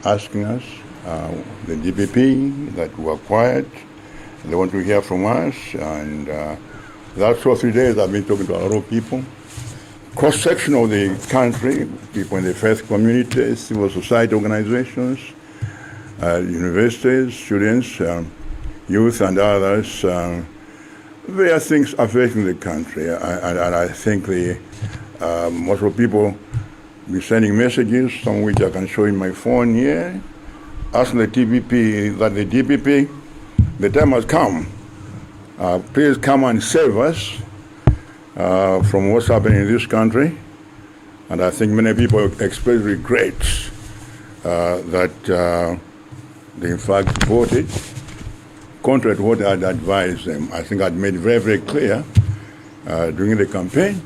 asking us, the DPP, that we are quiet. They want to hear from us, and that's 2 or 3 days I've been talking to a lot of people. Cross-section of the country, people in the faith community, civil society organizations, universities, students, youth and others. Various things affecting the country, and I think most of the people be sending messages, some of which I can show in my phone here, asking the DPP that the DPP, the time has come. Please come and save us from what's happening in this country. And I think many people express regrets that they in fact voted contrary to what I'd advised them. I think I'd made very, very clear during the campaign,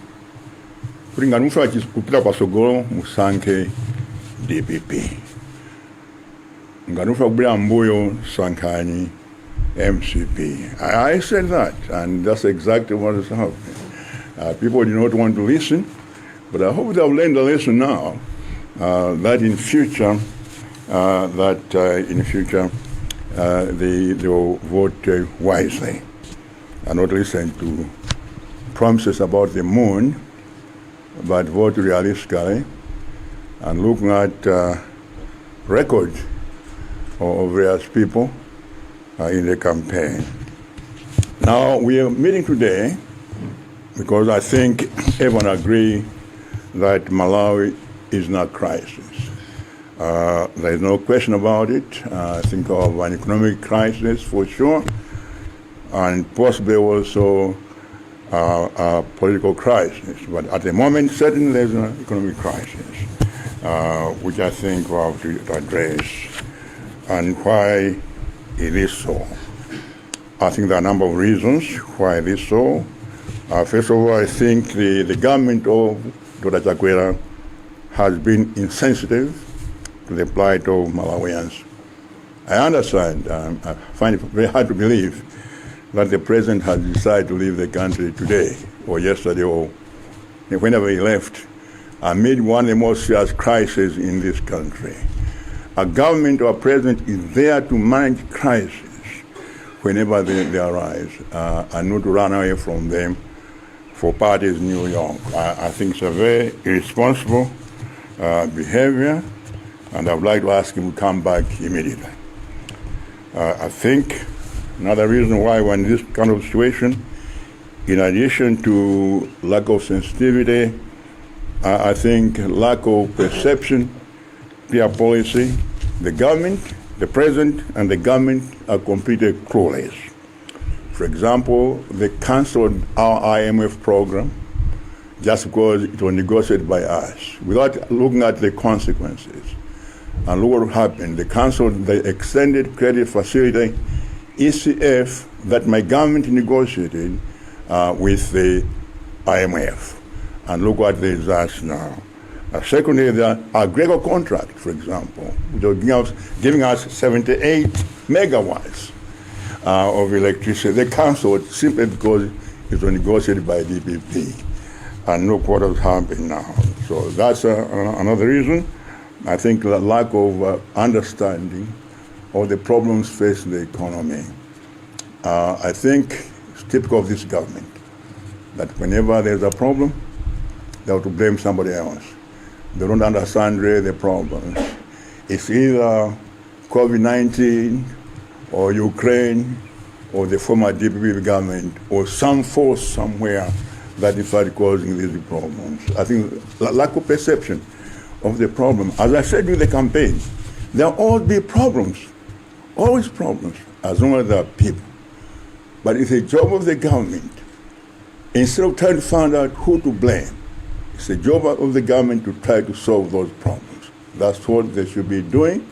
kuti ngati mufuna kupita pasogolo musankhe DPP. Ngati mufuna kubwera mbuyo sankhani MCP. I said that, and that's exactly what is happening. People do not want to listen, but I hope they've learned a lesson now that in future, they will vote wisely and not listen to promises about the moon, but vote realistically and looking at record of various people in the campaign. Now, we are meeting today because I think everyone agrees that Malawi is in a crisis. There is no question about it. I think of an economic crisis for sure, and possibly also a political crisis. But at the moment, certainly there's an economic crisis, which I think we have to address, and why it is so. I think there are a number of reasons why it is so. First of all, I think the government of Dr. Chakwera has been insensitive to the plight of Malawians. I understand, I find it very hard to believe that the president has decided to leave the country today or yesterday or whenever he left, amid one of the most serious crises in this country. A government or a president is there to manage crises whenever they arise and not to run away from them for parties in New York. I think it's a very irresponsible behavior, and I would like to ask him to come back immediately. I think another reason why we're in this kind of situation, in addition to lack of sensitivity, I think lack of perception, clear policy, the government, the president, and the government are completely clueless. For example, they canceled our IMF program just because it was negotiated by us, without looking at the consequences. And look what happened. They canceled the extended credit facility, ECF, that my government negotiated with the IMF. And look what there is us now. Secondly, the Agrego contract, for example, which was giving us 78 megawatts of electricity. They canceled simply because it was negotiated by DPP. And look what has happened now. So that's another reason. I think the lack of understanding of the problems facing the economy. I think it's typical of this government that whenever there's a problem, they have to blame somebody else. They don't understand really the problems. It's either COVID-19 or Ukraine or the former DPP government or some force somewhere that is causing these problems. I think lack of perception of the problem. As I said during the campaign, there will always be problems, always problems, as long as there are people. But it's the job of the government, instead of trying to find out who to blame, it's the job of the government to try to solve those problems. That's what they should be doing,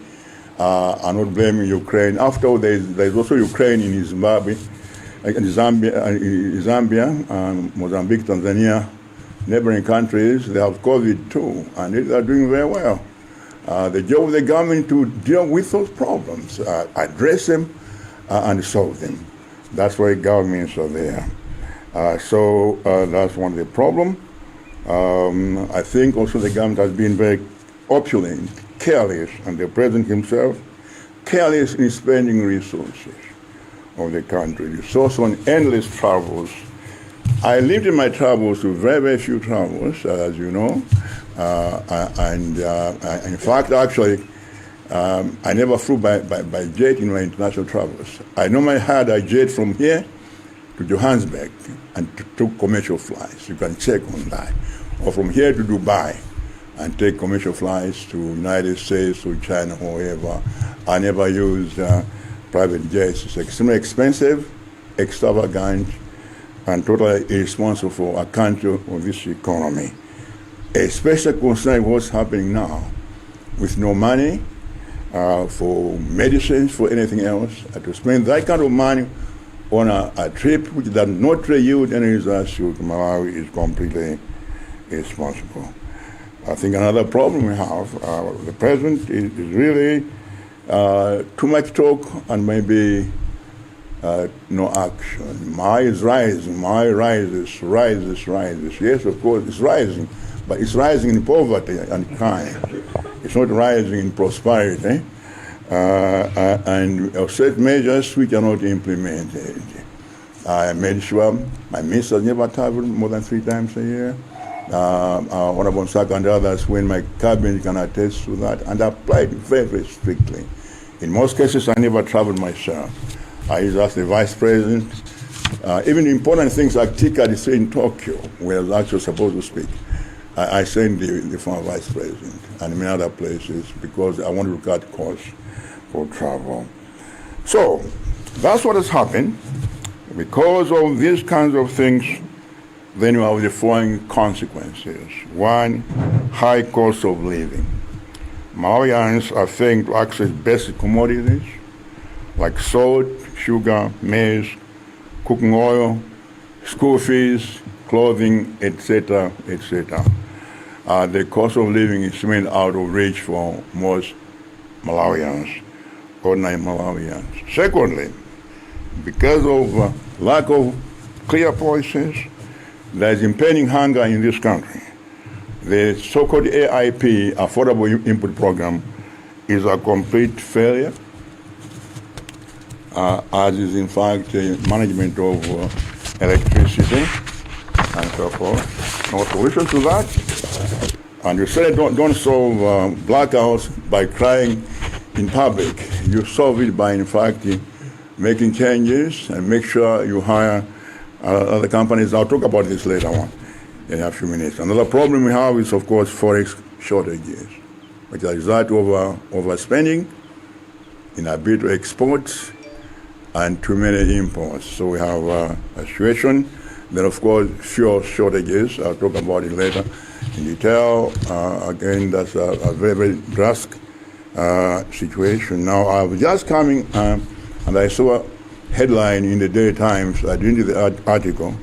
and not blaming Ukraine. After all, there's also Ukraine in Zimbabwe, in Zambia, Mozambique, Tanzania, neighboring countries. They have COVID too, and they are doing very well. The job of the government to deal with those problems, address them, and solve them. That's why governments are there. So that's one of the problems. I think also the government has been very opulent, careless, and the president himself, careless in spending resources of the country. The source on endless travels. I lived in my travels with very, very few travels, as you know, in fact, actually, I never flew by jet in my international travels. I normally had a jet from here to Johannesburg and took commercial flights. You can check on that. Or from here to Dubai and take commercial flights to United States or China or wherever. I never used private jets. It's extremely expensive, extravagant, and totally irresponsible for a country of this economy. Especially concerning what's happening now, with no money for medicines, for anything else, to spend that kind of money on a trip which does not yield any results to Malawi is completely irresponsible. I think another problem we have, the president is really too much talk and maybe no action. Mali is rising, Mali rises. Yes, of course, it's rising, but it's rising in poverty and crime. It's not rising in prosperity and certain measures which are not implemented. I made sure my ministers never traveled more than 3 times a year. Honorable Saka and others, when my cabinet can attest to that, and I applied very, very strictly. In most cases, I never traveled myself. I used to ask the vice president. Even important things like tickets in Tokyo, where I was actually supposed to speak, I sent the former vice president and many other places because I wanted to cut costs for travel. So that's what has happened. Because of these kinds of things, then you have the following consequences. One, high cost of living. Malawians are failing to access basic commodities like salt, sugar, maize, cooking oil, school fees, clothing, etc., etc. The cost of living is remained out of reach for most Malawians, ordinary Malawians. Secondly, because of lack of clear policies, there is impending hunger in this country. The so-called AIP, Affordable Input Program, is a complete failure, as is in fact the management of electricity and so forth. No solution to that. And you say don't solve blackouts by crying in public. You solve it by, in fact, making changes and make sure you hire other companies. I'll talk about this later on in a few minutes. Another problem we have is, of course, forex shortages, which are a result of overspending in our bid to export and too many imports. So we have a situation. Then, of course, fuel shortages. I'll talk about it later in detail. Again, that's a very, very drastic situation. Now, I was just coming and I saw a headline in the Daily Times. I didn't read the article,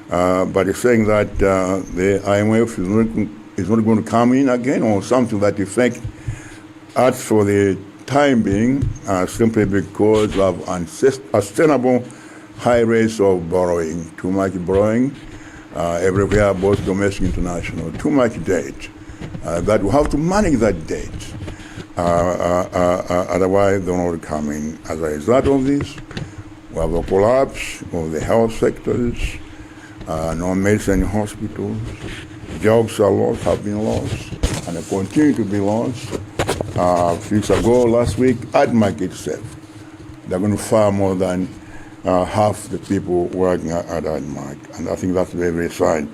but it's saying that the IMF is not going to come in again, or something that effect. As for the time being, simply because of unsustainable high rates of borrowing, too much borrowing everywhere, both domestic and international, too much debt, that we have to manage that debt. Otherwise, they're not coming. As a result of this, we have a collapse of the health sectors, no medicine in hospitals, jobs are lost, have been lost, and they continue to be lost. A few weeks ago, last week, at market itself, they're going to fire more than half the people working at ADMAC, and I think that's very, very sad.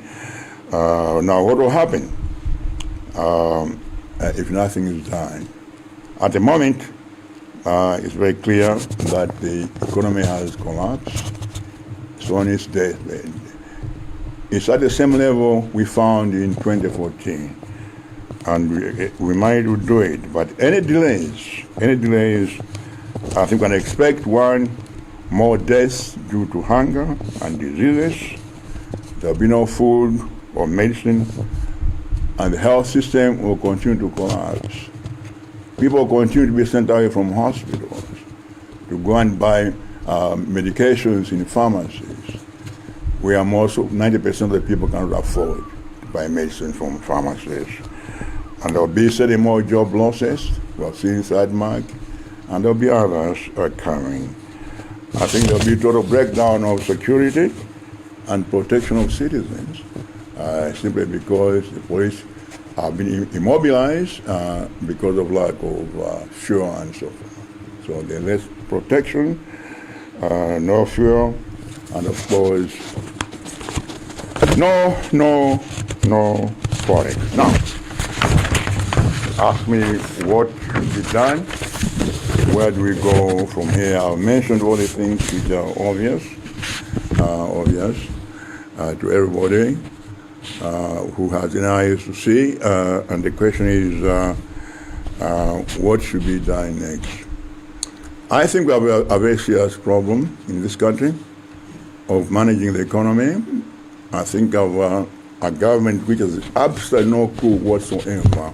Now, what will happen if nothing is done? At the moment, it's very clear that the economy has collapsed. It's on its deathbed. It's at the same level we found in 2014, and we might do it. But any delays, I think we can expect more deaths due to hunger and diseases. There'll be no food or medicine, and the health system will continue to collapse. People continue to be sent away from hospitals to go and buy medications in pharmacies, where most of 90% of the people cannot afford to buy medicine from pharmacies. And there'll be certainly more job losses. We'll see inside Mark, and there'll be others coming. I think there'll be total breakdown of security and protection of citizens, simply because the police have been immobilized because of lack of fuel and so forth. So there's less protection, no fuel, and of course, no forex. Now, ask me what should be done. Where do we go from here? I've mentioned all the things which are obvious to everybody who has an eyes to see, and the question is, what should be done next? I think we have a very serious problem in this country of managing the economy. I think of a government which has absolutely no clue whatsoever.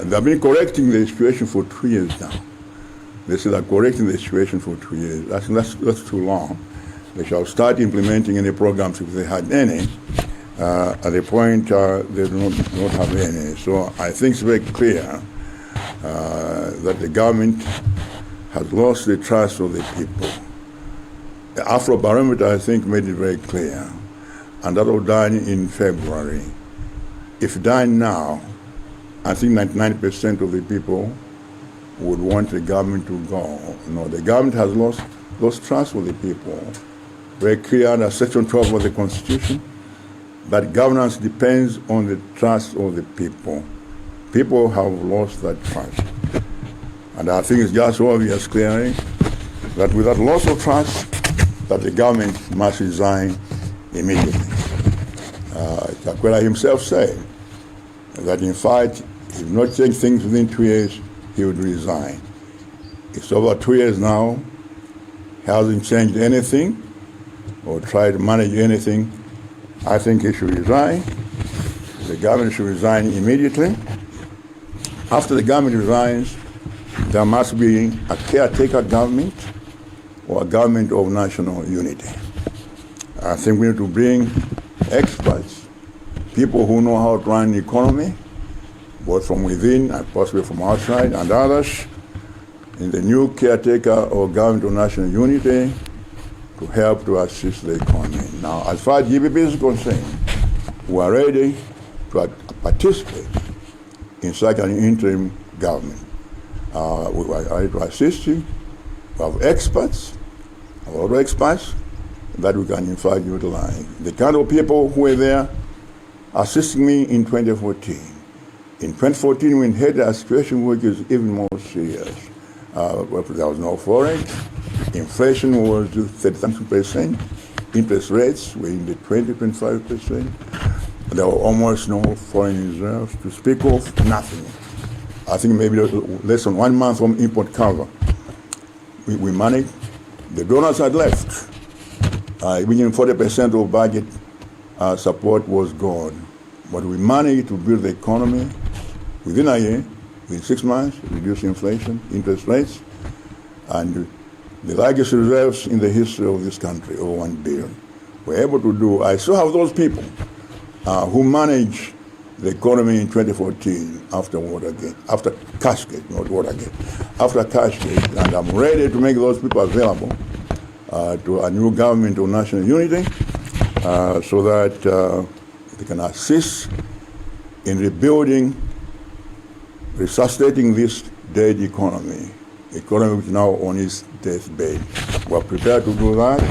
They've been correcting the situation for 2 years now. They say they're correcting the situation for 2 years. That's too long. They shall start implementing any programs if they had any. At the point they do not have any. So I think it's very clear that the government has lost the trust of the people. The Afrobarometer, I think, made it very clear. And that was done in February. If done now, I think 99% of the people would want the government to go. No, the government has lost trust with the people. Very clear under Section 12 of the Constitution that governance depends on the trust of the people. People have lost that trust. And I think it's just obvious clearly that with that loss of trust, that the government must resign immediately. Chakwera himself said that in fact, if he not change things within 2 years, he would resign. It's over 2 years now, he hasn't changed anything or tried to manage anything. I think he should resign. The government should resign immediately. After the government resigns, there must be a caretaker government or a government of national unity. I think we need to bring experts, people who know how to run the economy, both from within and possibly from outside, and others in the new caretaker or government of national unity to help to assist the economy. Now, as far as GBP is concerned, we are ready to participate in such an interim government. We are ready to assist you. We have experts, a lot of experts that we can in fact utilize. The kind of people who were there assisting me in 2014. In 2014, we inherited a situation which is even more serious. There was no forex. Inflation was 30%. Interest rates were in the 20-25%. There were almost no foreign reserves to speak of, nothing. I think maybe less than 1 month from import cover. We managed. The donors had left. Even 40% of budget support was gone. But we managed to build the economy within a year, within 6 months, reduce inflation, interest rates, and the largest reserves in the history of this country, over 1 billion. We're able to do. I still have those people who managed the economy in 2014 after Watergate, after Cashgate, not Watergate, after Cashgate, and I'm ready to make those people available to a new government of national unity so that they can assist in rebuilding, resuscitating this dead economy which is now on its deathbed. We're prepared to do that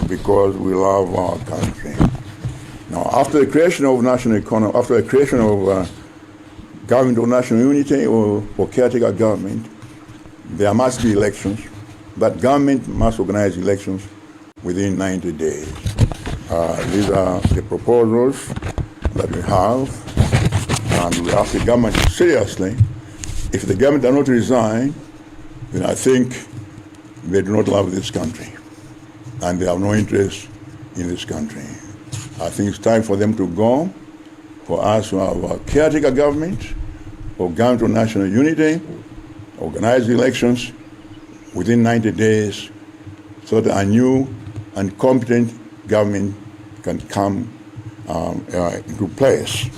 because we love our country. Now, after the creation of national economy, after the creation of government of national unity or caretaker government, there must be elections. That government must organize elections within 90 days. These are the proposals that we have, and we ask the government seriously. If the government does not resign, then I think they do not love this country, and they have no interest in this country. I think it's time for them to go, for us to have a caretaker government or government of national unity, organize elections within 90 days so that a new and competent government can come into place.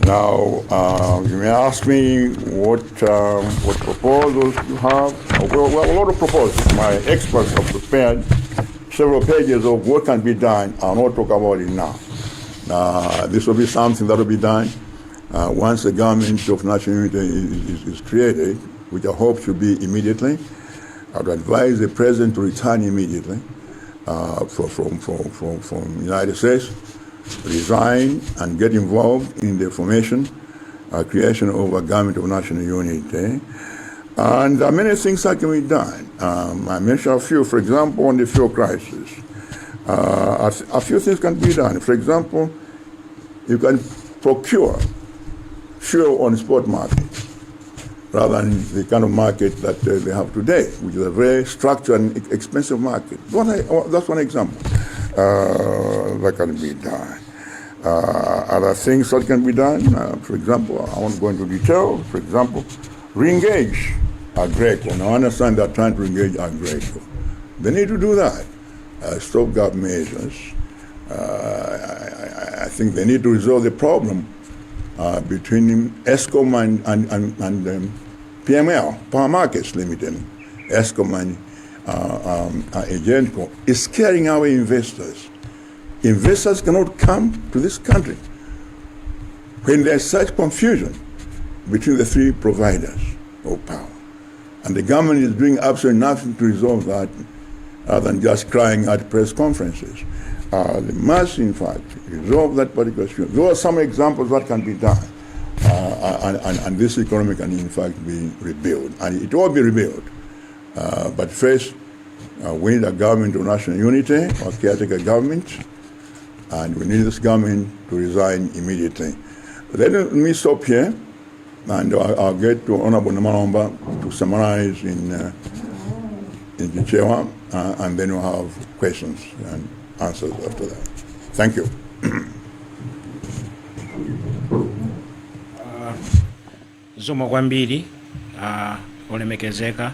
Now, you may ask me what proposals you have. Well, a lot of proposals. My experts have prepared several pages of what can be done. I'll not talk about it now. This will be something that will be done once the government of national unity is created, which I hope should be immediately. I would advise the president to return immediately from the United States, resign and get involved in the formation, creation of a government of national unity. And there are many things that can be done. I mentioned a few, for example, on the fuel crisis. A few things can be done. For example, you can procure fuel on the spot market rather than the kind of market that they have today, which is a very structured and expensive market. That's one example that can be done. Other things that can be done, for example, I won't go into detail. For example, re-engage Agreco. Now, I understand they're trying to re-engage Agreco. They need to do that. Stopgap measures. I think they need to resolve the problem between ESCOM and PML, Power Markets Limited. ESCOM and Agentco is scaring our investors. Investors cannot come to this country when there's such confusion between the three providers of power. And the government is doing absolutely nothing to resolve that other than just crying at press conferences. They must, in fact, resolve that particular issue. Those are some examples that can be done. And this economy can, in fact, be rebuilt. And it will be rebuilt. But first, we need a government of national unity, or caretaker government, and we need this government to resign immediately. Let me stop here, and I'll get to Honorable Namalomba to summarize in Chichewa, and then we'll have questions and answers after that. Thank you. Zoma kwambiri olemekezeka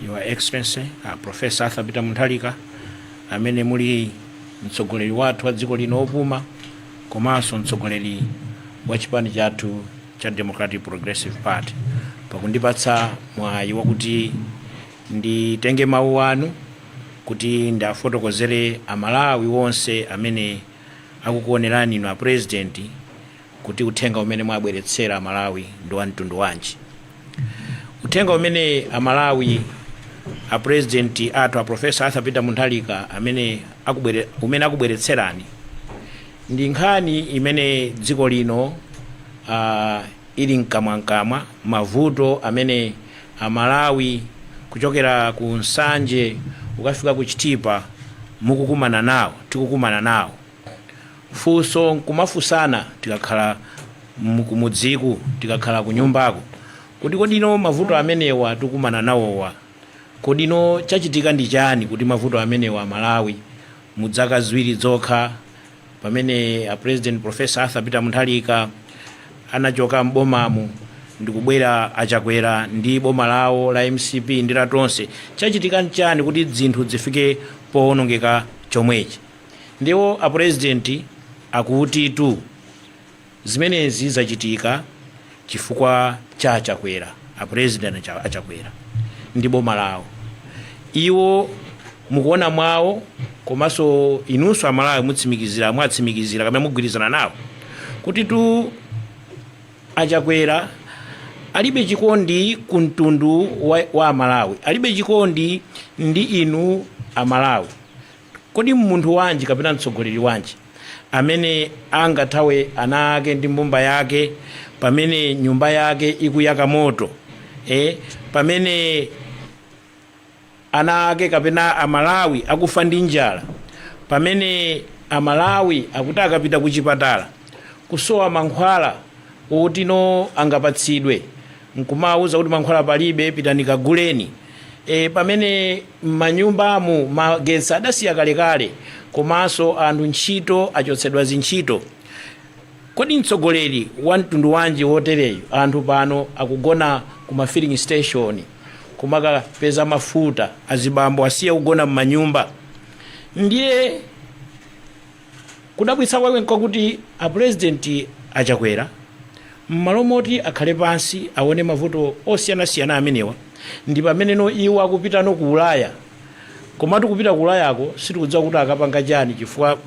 Your Excellency Professor Peter Munthalika amene muli mtsogoleri wathu wa dziko lino opuma komanso mtsogoleri wa chipani chathu cha Democratic Progressive Party pakundipatsa mwayi wakuti nditenge mawu anu kuti ndafotokozere amalawi wonse amene akukuonerani inu a president kuti uthenga umene mwabweretsera amalawi ndi wa mtundu wanji. Uthenga umene amalawi a president athu a Professor Peter Munthalika amene akubweretserani ndi nkhani imene dziko lino ili mkamwa mavuto amene amalawi kuchokera ku Nsanje ukafika ku Chitipa mukukumana nawo, tikukumana nawo. Funso nkumafusana tikakhala mukumudziku, tikakhala ku nyumbako. Kodino mavuto amenewa tukumana nawowa. Kodino chachitika ndi chani kuti mavuto amenewa Malawi mudzaka ziwiri zokha pamene a President Professor Peter Munthalika anachoka mbomamu ndikubwera achakwera ndi boma lawo la MCP ndi la tonse. Chachitika nchani kuti zinthu zifike poonongeka chomwechi. Ndiwo a president akuti tu zimenezi zachitika chifukwa cha achakwera, a president achakwera ndi boma lawo. Iwo mukuona mwawo komanso inunso amalawi mwatsimikizira kamene mugwirizana nawo kuti tu achakwera alibe chikondi ku mtundu wa amalawi, alibe chikondi ndi inu amalawi. Kodi munthu wanji kapena mtsogoleri wanji amene angathawe ana ake ndi mbumba yake pamene nyumba yake ikuyaka moto, pamene ana ake kapena amalawi akufa ndi njala, pamene amalawi akuti akapita ku chipatala kusowa mankhwala otino angapatsidwe nkumauza kuti mankhwala palibe pitani kaguleni, pamene manyumbamu magetsi adasiya kalekale komanso anthu ntchito achotsedwa zintchito. Kodi mtsogoleri wa mtundu wanji wotereyo anthu pano akugona kuma filling station kumakapeza mafuta, azibambo asiya kugona m'manyumba. Ndiye kudabwitsa kwake nkokuti a president achakwera m'malo moti akhale pansi aone mavuto osiyanasiyana amenewa ndi pameneno iwo akupitano ku Ulaya. Komatu kupita ku Ulayako sitikudziwa kuti akapanga chani, chifukwa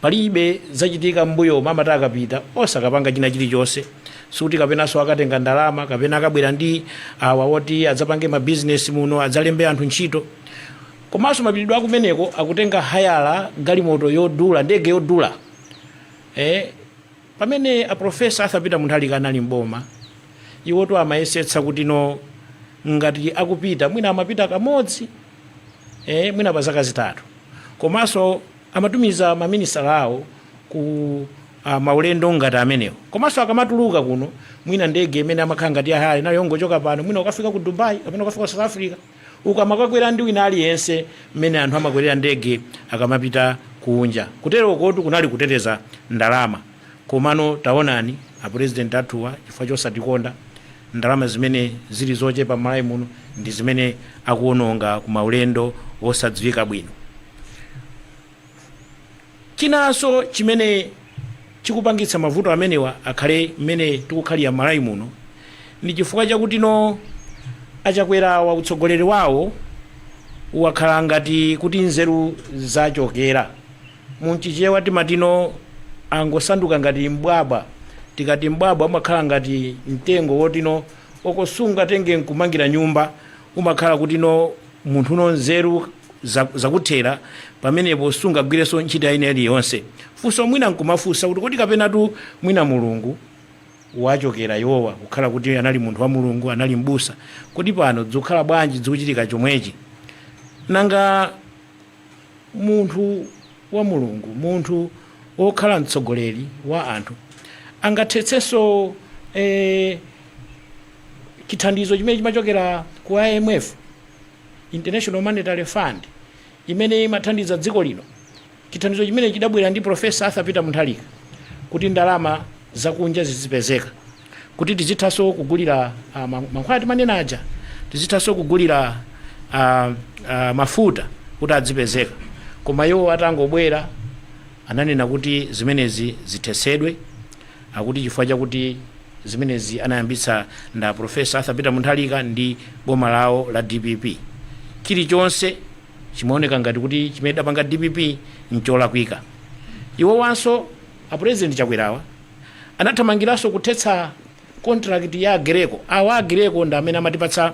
palibe zachitika mbuyo mamata akapita osakapanga china chilichonse, sikuti kapenanso akatenga ndalama kapena akabwera ndi awa woti adzapange mabizinesi muno adzalembe anthu ntchito. Komanso mapitidwe akumeneko akutenga hayala galimoto yodula, ndege yodula. Pamene aprofesa Peter Munthalika anali mboma, iwoto amayesetsa kuti no ngati akupita mwina amapita kamodzi, mwina pa zaka zitatu. Komanso amatumiza maminisala awo ku maulendo ngati amenewo. Komanso akamatuluka kuno mwina ndege imene amakhala ngati hayala nayo ngochoka pano, mwina ukafika ku Dubai kapena ukafika ku South Africa, ukamakwera ndi wina aliyense mmene anthu amakwerera ndege akamapita kunja. Kutero kotu kunali kuteteza ndalama. Komano taonani apresident athuwa chifukwa chosatikonda ndalama zimene zili zochepa m'Malawi muno ndi zimene akuononga ku maulendo osadziwika bwino. Chinanso chimene chikupangitsa mavuto amenewa akhale mmene tikukhalira m'Malawi muno ndi chifukwa chakuti no achakwera wa utsogoleri wawo wakhala ngati kuti nzeru zachokera. Munchichewa timatino angosanduka ngati mbwabwa. Tikati mbwabwa umakhala ngati mtengo wotino okosunga tenge nkumangira nyumba, umakhala kuti no munthu no nzeru zakuthera pamenepo sunga gwireso ntchito ine iliyonse. Funso mwina nkumafunsa kuti kodi kapenatu mwina Mulungu wachokera yowa kukhala kuti anali munthu wa Mulungu, anali mbusa, kodi pano dzukhala bwanji dzikuchitika chomwechi. Nanga munthu wa Mulungu, munthu okhala mtsogoleri wa anthu, angathetsenso chithandizo chimene chimachokera ku IMF, International Monetary Fund, imene imathandiza dziko lino. Chithandizo chimene chidabwera ndi Profesa Peter Munthalika kuti ndalama zakunja zizipezeka, kuti tizithaso kugulira mankhwala timanena aja, tizithaso kugulira mafuta kuti adzipezeka. Koma iwo atangobwera ananena kuti zimenezi zithesedwe, akuti chifukwa chakuti zimenezi anayambitsa nda Profesa Peter Munthalika ndi boma lawo la DPP. Chilichonse chimaoneka ngati kuti chimene dapanga DPP ncholakwika. Iwo wanso apresident chakwerawa anathamangiranso kuthetsa contract ya Agreko. Awa Agreko ndi amene amatipatsa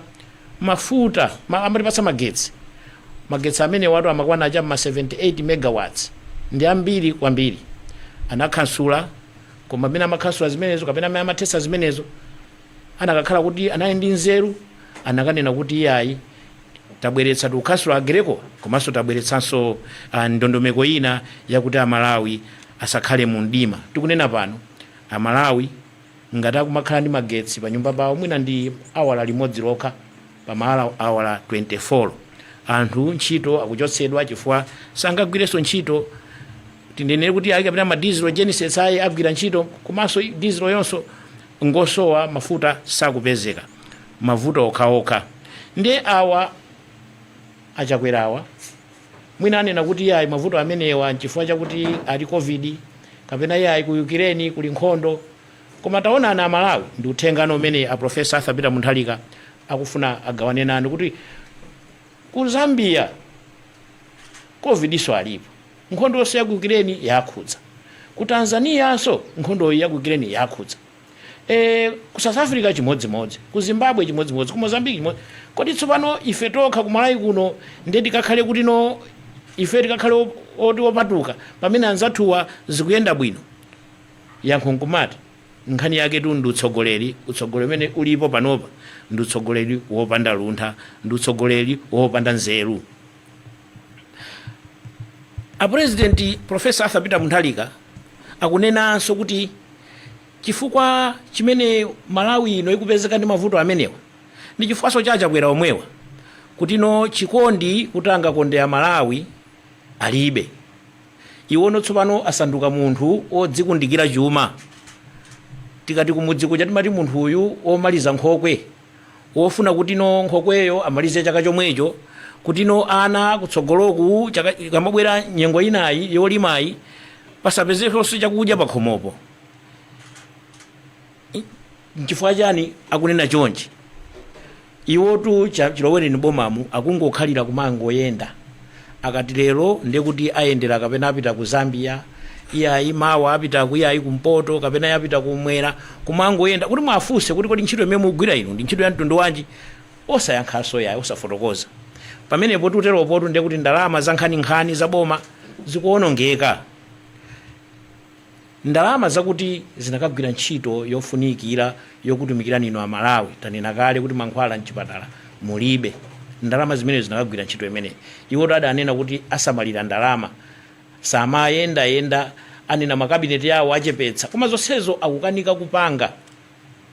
mafuta, amatipatsa magetsi. Magetsi amene watu amakwana aja ma 78 megawatts ndi ambiri kwambiri. Anakhansula, koma amene amakhansula zimenezo kapena amene amathetsa zimenezo anakakhala kuti anali ndi nzeru, anakanena kuti iyayi tabweretsa tukhansula Agreko, komanso tabweretsanso ndondomeko ina yakuti Amalawi asakhale mu mdima. Tikunena pano Amalawi ngati akumakhala ndi magetsi pa nyumba pawo mwina ndi awala limodzi lokha pa awala 24. Anthu ntchito akuchotsedwa chifukwa sangagwireso ntchito. Tinenere kuti ali kapena ma diesel genesis ayi agwira ntchito, komanso diesel yonso ngosowa, mafuta sakupezeka, mavuto okhaokha. Ndi awa achakwerawa mwina anena kuti yayi mavuto amenewa nchifukwa chakuti ali COVID kapena yayi ku Ukraine kuli nkhondo. Koma taona ana Amalawi ndi uthengano umene a Profesa Peter Munthalika akufuna agawane nanu kuti ku Zambia COVID so alipo, nkhondo yonse ya ku Ukraine yakhudza. Ku Tanzania so nkhondo ya ku Ukraine yakhudza. Ku South Africa chimodzimodzi, ku Zimbabwe chimodzimodzi, ku Mozambique chimodzimodzi. Kodi tsopano ife tokha ku Malawi kuno ndi tikakhale kuti no ife tikakhale oti opatuka pamene anzathuwa zikuyenda bwino? Yankho nkumati nkhani yake tu ndi utsogoleri umene ulipo panopa ndi utsogoleri wopanda luntha, ndi utsogoleri wopanda nzeru. A President Profesa Peter Munthalika akunenanso kuti chifukwa chimene Malawi ino ikupezeka ndi mavuto amenewa ndi chifukwaso chachakwera omwewa, kuti no chikondi kutanga kondera Malawi alibe. Iwono tsopano asanduka munthu odzikundikira chuma. Tikati kumudzi kuja timati munthu uyu omaliza nkhokwe, wofuna kuti no nkhokweyo amalize chaka chomwecho, kuti no ana kutsogoloku kamabwera nyengo inayi yolimayi pasapezekonso chakudya pakhomopo. Nchifukwa chani akunena chonchi? Iwotu chilowereni bomamu akungokhalira kumangoyenda. Akati lero ndekuti ayendera kapena apita ku Zambia, iyayi mawa apita kuyayi kumpoto kapena yapita kumwera, kumangoyenda kuti mwafunse kuti kodi ntchito imene mugwira ino ndi ntchito ya mtundu wanji, osayankhanso yayi, osafotokoza. Pamenepo tuteropotu ndekuti ndalama za nkhaninkhani za boma zikuonongeka. Ndalama zakuti zinakagwira ntchito yofunikira yokutumikira nino amalawi, tanena kale kuti mankhwala mchipatala mulibe. Ndalama zimene zinakagwira ntchito imene iwo adanena kuti asamalira ndalama, samayenda anena makabineti yawo achepetsa, koma zonsezo akukanika kupanga.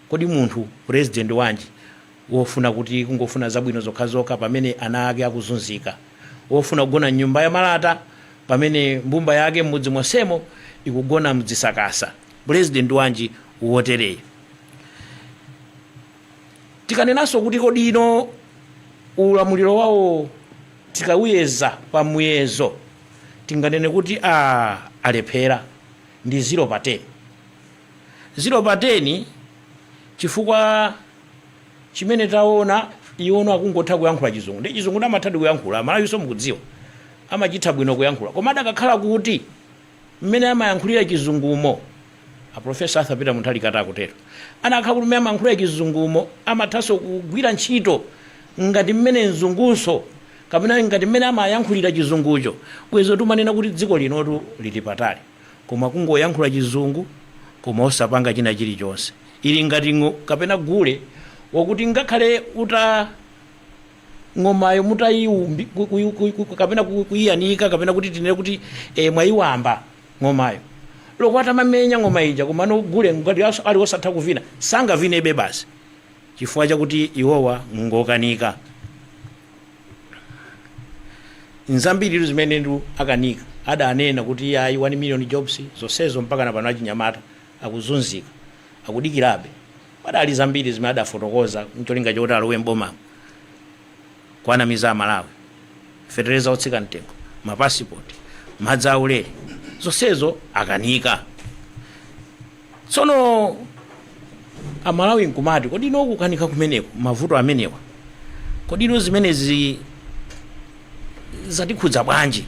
Kodi munthu president wanji wofuna kuti kungofuna zabwino zokhazokha pamene ana ake akuzunzika, wofuna kugona nyumba ya malata pamene mbumba yake m'mudzi monsemo ikugona mdzisakasa, president wanji wotereye? Tikanenanso kuti kodi ino ulamuliro wawo tikawuyeza pa muyezo, tinganene kuti alephera ndi 0/10. 0/10 chifukwa chimene taona iwono akungotha kuyankhula chizungu. Ndi chizungu amathadi kuyankhula, amalawi so mukudziwa amachitha bwino kuyankhula, koma adakakhala kuti mmene amayankhulira chizungumo, a Professor Peter Munthalika akutero, anakhala kuti mmene amayankhulira chizungumo amathanso kugwira ntchito ngati mmene mzunguso kapena ngati mmene amayankhulira chizungucho. Bwezo tumanena kuti dziko linotu lili patali, koma kungoyankhula chizungu koma osapanga china chilichonse. Ili ngati kapena gule wakuti ngakhale uta ngomayo mutayiumbi kapena kuyiyanika kapena kuti tinene kuti mwayiwamba ngomayo, loko atamamenya ngoma ija komano gule ngati ali osatha kuvina sangavinebe basi, chifukwa chakuti iwowa ngokanika. Nzambiri zimene ndu akanika adanena kuti ayi 1 million jobs zonsezo mpaka na pano achinyamata akuzunzika akudikirabe. Padali zambiri zimene adafotokoza mcholinga choti alowe mboma kwanamiza amalawi, fetereza otsika mtengo, mapasipoti, madzi aulere, zonsezo akanika. Tsono amalawi nkumati kodi ino kukanika kumeneko mavuto amenewa kodi ino zimenezi zatikhudza bwanji?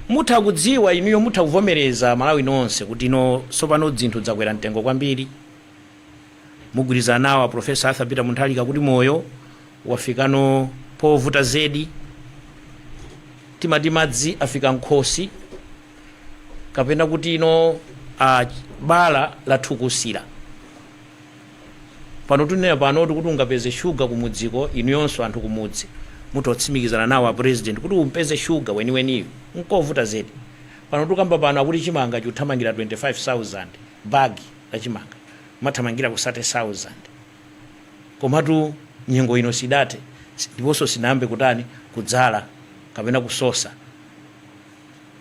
Mutha kudziwa inuyo, mutha kuvomereza Malawi nonse kuti ino sopano dzinthu zakwera mtengo kwambiri. Mugwirizana nawo Professor Peter Munthalika kuti moyo wafikano povuta zedi, timati madzi afika nkhosi, kapena kuti ino bala lathukusira. Pano tunena pano kuti ungapeze shuga kumudziko, inu yonso anthu kumudzi mutotsimikizana nawo a president kuti umpeze shuga weniweniyo nkovuta zedi. Pano tukamba pano akuti chimanga chuthamangira 25,000 bagi la chimanga mathamangira ku 30,000, komatu nyengo ino sidate ndiponso sinambe kutani kudzala kapena kusosa.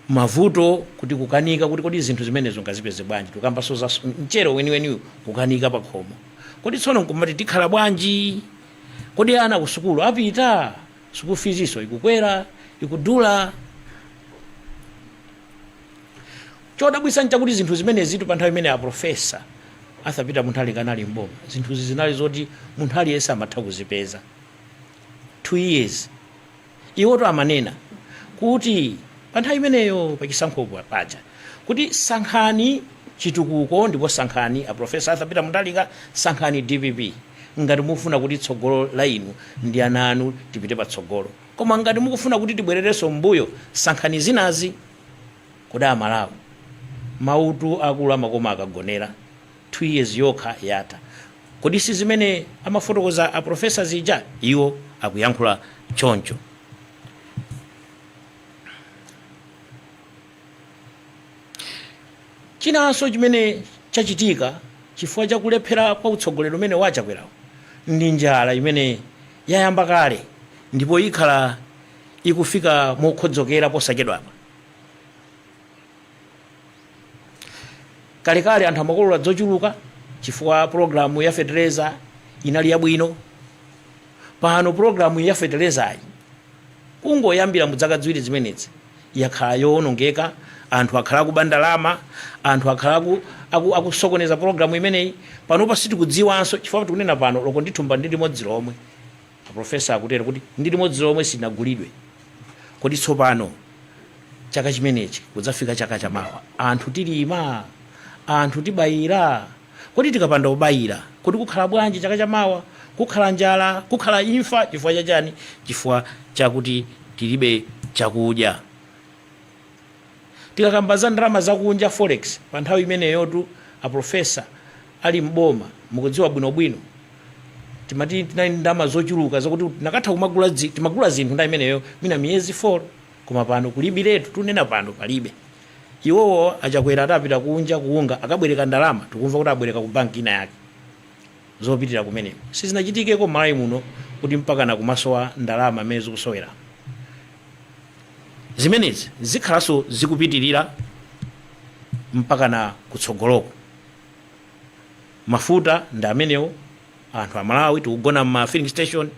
Mavuto kuti kukanika kuti kodi zinthu zimenezo ngazipeze bwanji, tukamba soza mchero weniweniyo kukanika pakhomo. Kodi tsono nkumati tikhala bwanji? Kodi ana ku sukulu apita school fees iso ikukwera ikudula? Chodabwisa nchakuti zinthu zimene zitu pa nthawi imene a Professor Peter Munthalika anali mboma, zinthu zinali zoti munthu aliyense amatha kuzipeza. 2 years iwoto amanena kuti pa nthawi imeneyo pachisankho paja kuti sankhani chitukuko ndipo sankhani a Professor Peter Munthalika, sankhani DPP ngati mufuna kuti tsogolo la inu ndi ana anu tipite patsogolo. Koma ngati mukufuna kuti tibwererenso mbuyo, sankhani zinazi. Kodi amalawi mautu akulu amakoma akagonera 2 years yokha yata. Kodi si zimene amafotokoza a Professor zija? Iwo akuyankhula choncho. Chinanso chimene chachitika chifukwa chakulephera kwa utsogoleri umene wachakwerawo ndi njala imene yayamba kale ndipo ikhala ikufika mokhodzokera posachedwapa. Kalekale anthu amakolola zochuluka chifukwa programu ya fertilizer inali yabwino. Pano programu ya fertilizer kungoyambira mu zaka ziwiri zimenezi yakhala yowonongeka, anthu akhala kubandalama, anthu akhala akusokoneza programu imeneyi. Panopa sitikudziwanso chifukwa tikunena pano loko ndithumba ndi limodzi lomwe. Profesa akutero kuti ndi limodzi lomwe sinagulidwe. Kodi tsopano chaka chimenechi kudzafika chaka chamawa anthu tilima, anthu tibayira. Kodi tikapanda kubayira kodi kukhala bwanji chaka chamawa? Kukhala njala, kukhala imfa. Chifukwa chachani? Chifukwa chakuti tilibe chakudya. Tikakambaza ndalama zakunja forex pa nthawi imeneyotu aprofesa ali mboma mukudziwa bwinobwino timati tinali ndalama zochuluka zakuti nakatha timagula zinthu nthawi imeneyo mina miyezi 4, koma pano kulibiretu tunena pano palibe. Iwowo achakwera atapita kunja kuunga akabwereka ndalama tikumva kuti abwereka ku banki ina yake zopitira kumeneko. Sizinachitikeko Malawi muno kuti mpaka na kumasowa ndalama mezi kusowera. Zimenezi zikhalaso zikupitirira mpaka na kutsogoloko. Mafuta ndi amenewo, anthu a Malawi tikugona ma filling station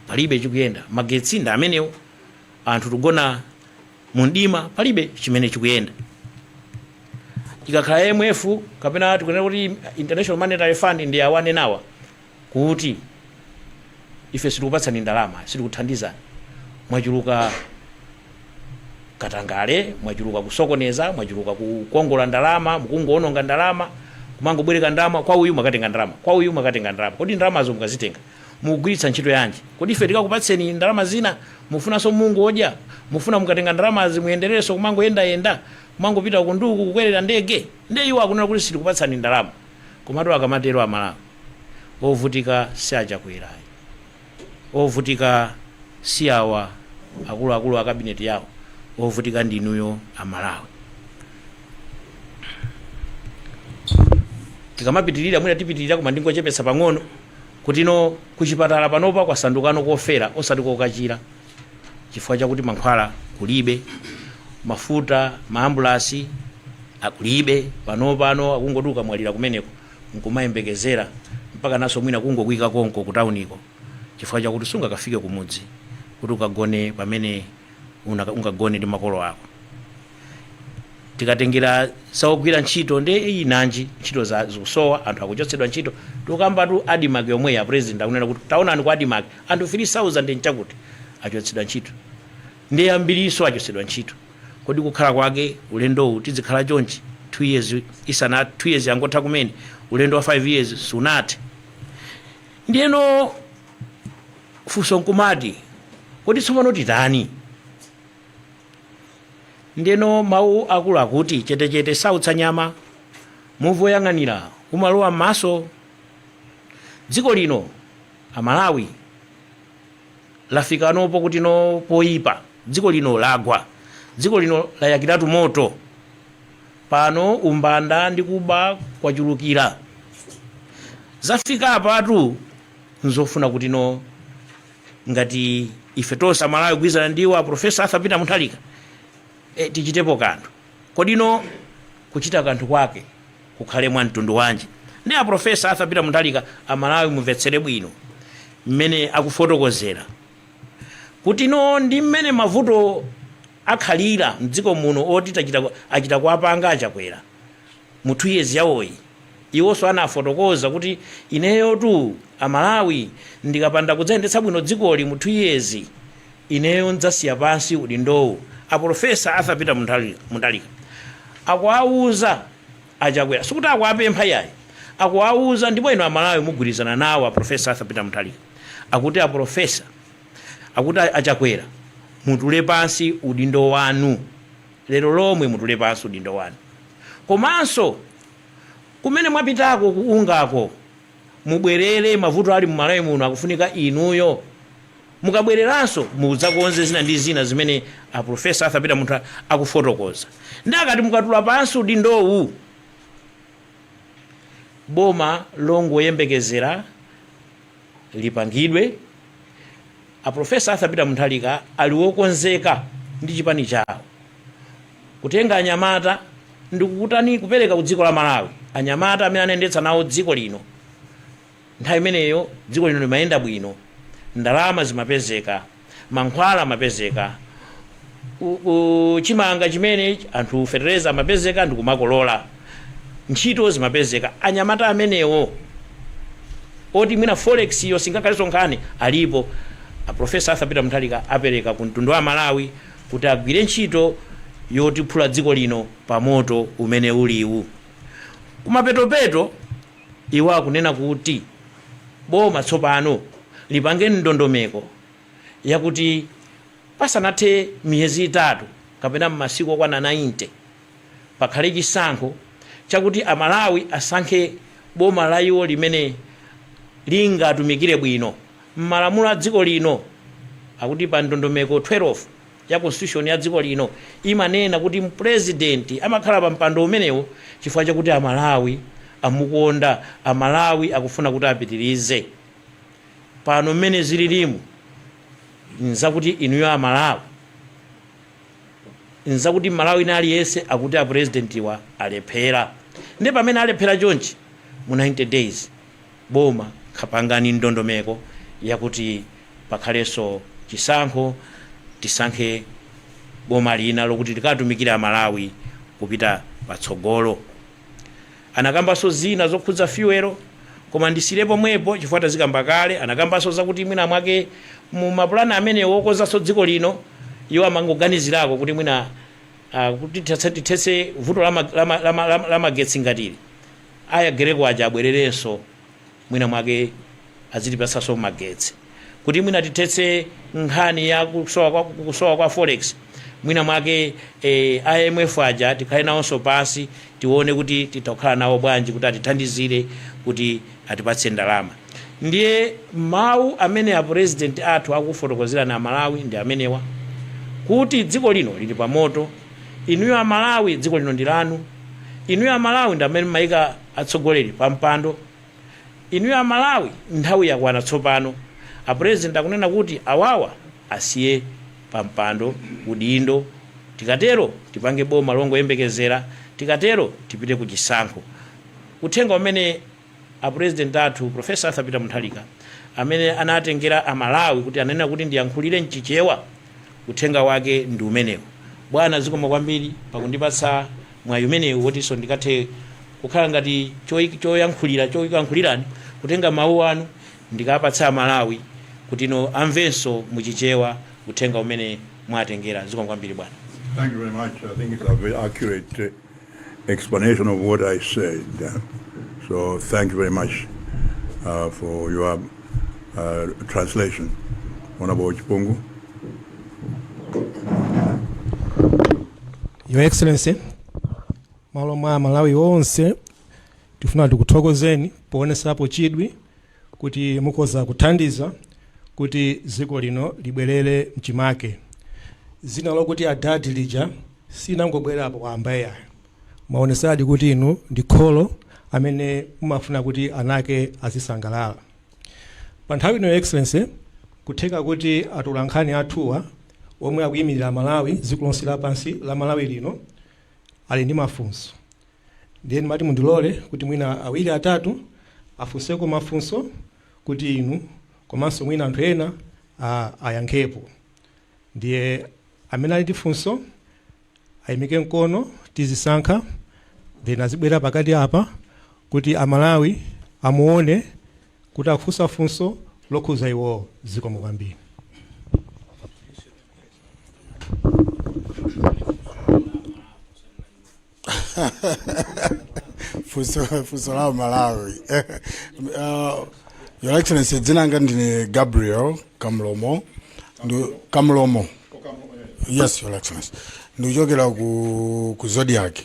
palibe chikuyenda. Magetsi ndi amenewo, anthu tikugona mundima palibe chimene chikuyenda. Ikakhala IMF kapena tikunena kuti International Monetary Fund ndi awane nawa kuti ife sitikupatsani ndalama, sitikuthandizani. Mwachuluka katangale, mwachuluka kusokoneza, mwachuluka kukongola ndalama, mukungoononga ndalama, kumangobwereka ndalama kwa uyu makatenga ndalama, kwa uyu makatenga ndalama. Kodi ndalamazo mukazitenga mugwiritsa ntchito yanji? Kodi ife tikakupatseni ndalama zina mufunanso mungu odya, mufuna mukatenga ndalama zimuyendereso kumangoyenda kumangopita kunduku kukwerera ndege? Ndiye iwo akunena kuti sitikupatsani ndalama. Komatu akamatero a Malawi ovutika si achakwerayi, ovutika si awa akuluakulu a kabineti yawo, ovutika ndinuyo a Malawi. Tikamapitirira mwina tipitirira koma ndingochepetsa pang'ono kuti no kuchipatala panopa kwasandukano kofera osati kokachira, chifukwa chakuti mankhwala kulibe, mafuta maambulasi akulibe. Pano akungoduka mwalira kumeneko nkumayembekezera mpaka naso mwina kungokwika konko kutauniko, chifukwa chakuti sungakafike kumudzi kuti ukagone pamene ungagone ndi makolo ako. Tikatengera saogwira ntchito ndi inanji ntchito za zikusowa, anthu akuchotsedwa ntchito. Tukamba tu Adimak yomwe ya president akunena kuti taonani kwa Adimak anthu 3000 nchakuti achotsedwa ntchito, ndi ambiriso achotsedwa ntchito. Kodi kukhala kwake ulendowu tizikhala chonchi 2 years isana 2 years angotha kumene ulendo wa 5 years sunate? Ndiyeno funso nkumati kodi tsopano titani? Ndiyeno mawu akulu akuti chetechete sautsa nyama muvu oyang'anira kumalowa m'maso. Dziko lino a Malawi lafika nopo kuti no poyipa, dziko lino lagwa, dziko lino layakiratu moto. Pano umbanda ndi kuba kwachulukira. Zafika apatu nzofuna kuti no ngati ife tonse a Malawi kugwirizana ndiwo Profesa Peter Munthalika tichitepo kanthu. Kodi no kuchita kanthu kwake kukhale mwa mtundu wanji? Ndi a Profesa Peter Munthalika a Malawi mumvetsere bwino mmene akufotokozera kuti no ndi mmene mavuto akhalira mdziko muno oti achita kuapanga achakwera mu 2 years yawoyi. Iwonso anafotokoza kuti ineyo tu a Malawi ndikapanda kudzayendetsa bwino dzikoli mu 2 years ineyo ndzasiya pansi udindowu. A Profesa Peter Munthalika akuwauza achakwera, sikuti akuapempha yayi, akuwauza. Ndipo ino a Malawi mugwirizana nawo a Profesa Peter Munthalika akuti a Profesa akuti achakwera mutule pansi udindo wanu, lero lomwe mutule pansi udindo wanu. Komanso kumene mwapitako kuungako mubwerere, mavuto ali mu Malawi muno akufunika inuyo mukabwereranso mudzakonze zina ndi zina zimene a Profesa Peter Munthalika akufotokoza. Ndi akati mukatula pansi udindowu boma longoyembekezera lipangidwe. A Profesa Peter Munthalika ali wokonzeka ndi chipani chawo kutenga anyamata ndi kukutani kupereka ku dziko la Malawi, anyamata amene anayendetsa nawo dziko lino. Nthawi imeneyo dziko lino limayenda bwino, ndalama zimapezeka, mankhwala amapezeka, chimanga chimene anthu fetereza amapezeka ndikumakolola ntchito zimapezeka. Anyamata amenewo oti mwina forex yo singakhalenso nkhani alipo. Profesa Arthur Peter Munthalika apereka ku mtundu wa Malawi kuti agwire ntchito yotiphula dziko lino pa moto umene uliwu. Kumapetopeto iwo akunena kuti boma tsopano lipange ndondomeko yakuti pasanathe miyezi 3 kapena masiku okwana 90 pakhale chisankho chakuti Amalawi asankhe boma la iwo limene lingatumikire bwino m'malamulo a dziko lino. Akuti pa ndondomeko 12 ya constitution ya dziko lino imanena kuti president amakhala pa mpando umenewo chifukwa chakuti Amalawi amukonda, Amalawi akufuna kuti apitirize. Pano mmene zililimu nzakuti inuyo Amalawi, nzakuti Malawi na aliyese akuti a president wa alephera. Ndi pamene alephera chonchi mu 90 days boma khapangani ndondomeko yakuti pakhalenso chisankho, tisankhe boma lina lokuti likatumikira Malawi kupita patsogolo. Anakambaso zina zokhudza fuelo koma ndisilepo mwepo chifukwa tazikamba kale. Anakambaso zakuti mwina mwake mu mapulani amene wokonzaso dziko lino iwo amangoganizirako kuti mwina kuti tithetse vuto la magetsi ngatili ayagereko aja abwererenso mwina mwake azitipasaso magetsi, kuti mwina tithetse nkhani ya kusowa kwa forex mwina mwake IMF aja tikhale nawonso pasi tione kuti titakhala nawo bwanji kuti atithandizire kuti atipatse ndalama. Ndiye mawu amene a president athu akufotokozera na Malawi ndi amenewa kuti dziko lino lili pa moto. Inuyo Amalawi dziko lino ndi lanu. Inuyo Amalawi ndi amene maika atsogoleri pa mpando. Inuyo Amalawi nthawi yakwana tsopano. A president akunena kuti awawa asiye pa mpando udindo, tikatero tipange boma longoyembekezera, tikatero tipite ku chisankho. Uthenga umene a president athu Profesa Arthur Peter Munthalika amene anatengera Amalawi kuti anena kuti ndiyankhulire mchichewa, uthenga wake ndi umenewo. Bwana zikomo kwambiri pakundipatsa mwayi umenewu wotinso ndikathe kukhala ngati choyankhulirani kutenga mawu anu ndikapatsa Amalawi kuti no amvenso muchichewa uthenga umene mwatengera. Zikomo kwambiri bwana. Thank you very much. I think it's a very accurate explanation of what I said. So thank you very much for your translation. Honorable Chipungu. Your Excellency, malo mwa Malawi onse tifuna tikuthokozeni poonetsapo chidwi kuti mukoza kuthandiza kuti dziko lino libwerere mchimake. Zina lokuti adadi lija sinangobwerapo kwa ambaye maonesadi kuti inu ndi kholo amene mumafuna kuti anake azisangalala. Pa nthawi ino, Your Excellency, kutheka kuti atolankhani athuwa omwe akuyimirira Malawi dziko lonse lapansi la Malawi lino ali ndi mafunso. Ndiye mati mundilole kuti mwina awiri atatu afunseko mafunso kuti inu komanso mwina anthu ena ayankhepo. Ndiye amene ali ndi funso ayimike mkono tizisankha, then azibwera pakati apa kuti Amalawi amuone kuti akufunsa funso lokhuza iwo. Zikomo kwambiri. Funso la Malawi. Your Excellency, dzina langa ndine Gabriel Kamlomo. Yes, Your Excellency. Ndikuchokera ku Zodiac.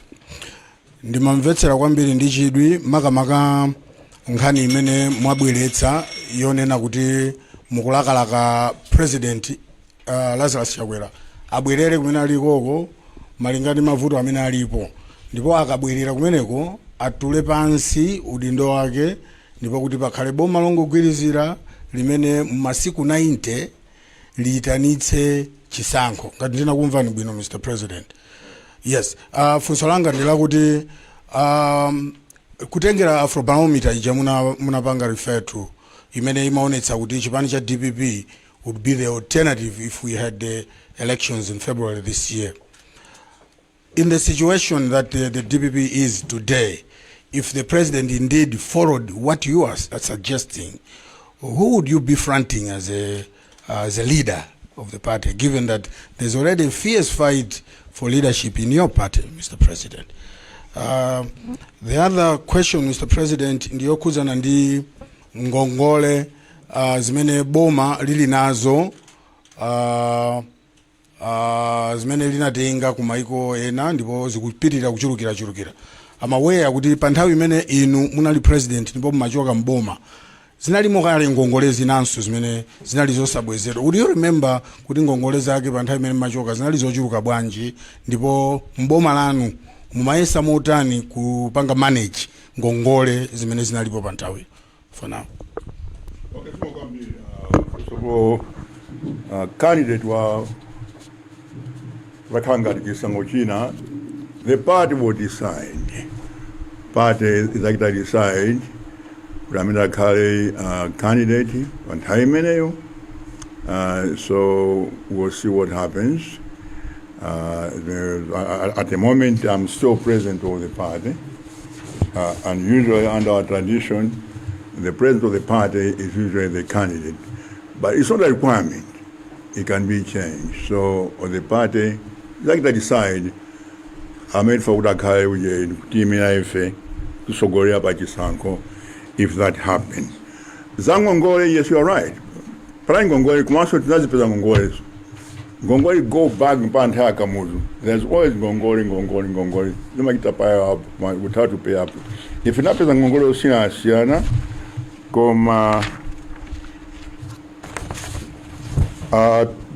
Ndimamvetsera kwambiri ndi chidwi makamaka nkhani imene mwabweretsa yonena kuti mukulakalaka President Lazarus Chakwera abwerere kumene alikoko malingana mavuto amene alipo, ndipo akabwerera kumeneko atule pansi udindo wake, ndipo kuti pakhale boma longogwirizira limene masiku 90 liyitanitse chisankho. Ngati ndinakumvani bwino Mr. President. Yes, funso langa ndi lakuti kutengera afrobarometer ija munapanga refer to imene imaonetsa kuti chipani cha DPP would be the alternative if we had the elections in February this year. In the situation that the DPP is today, if the president indeed followed what you are suggesting, who would you be fronting as a leader of the party, given that there's already a fierce fight for leadership in your party, Mr. President? The other question, Mr. President, ndiyokuzana ndi ngongole zimene boma lili nazo zimene linatenga kumaiko ena ndipo zikupitirira kuchulukira. Amaweya kuti pa nthawi imene inu munali president ndipo mumachoka mboma zinalimo kale ngongole zinanso zimene zinali zosabwezedwa. Would you remember kuti ngongole zake pa nthawi imene mumachoka zinali zochuluka bwanji ndipo mboma lanu mumayesa motani kupanga manage ngongole zimene zinalipo pa nthawi for now? Okay, first of all, candidate wa vakangatikisa ngochina, the party will decide. Party is like to decide. Ramina Kale candidate on time so we'll see what happens. At the moment, I'm still president of the party, and usually under our tradition, the president of the party is usually the candidate. But it's not a requirement. It can be changed. So on the party, like to decide, I made for Udakale with team IFA to Sogoria Pakisanko. If that happens. Zangongole, yes, you're right. Prime Gongole, Kumaso Tazipeza Gongole. Gongole go back in Pantaka Muzu. There's always Gongole. You might pay up without to pay up. If you're not paying Gongole, Siana, come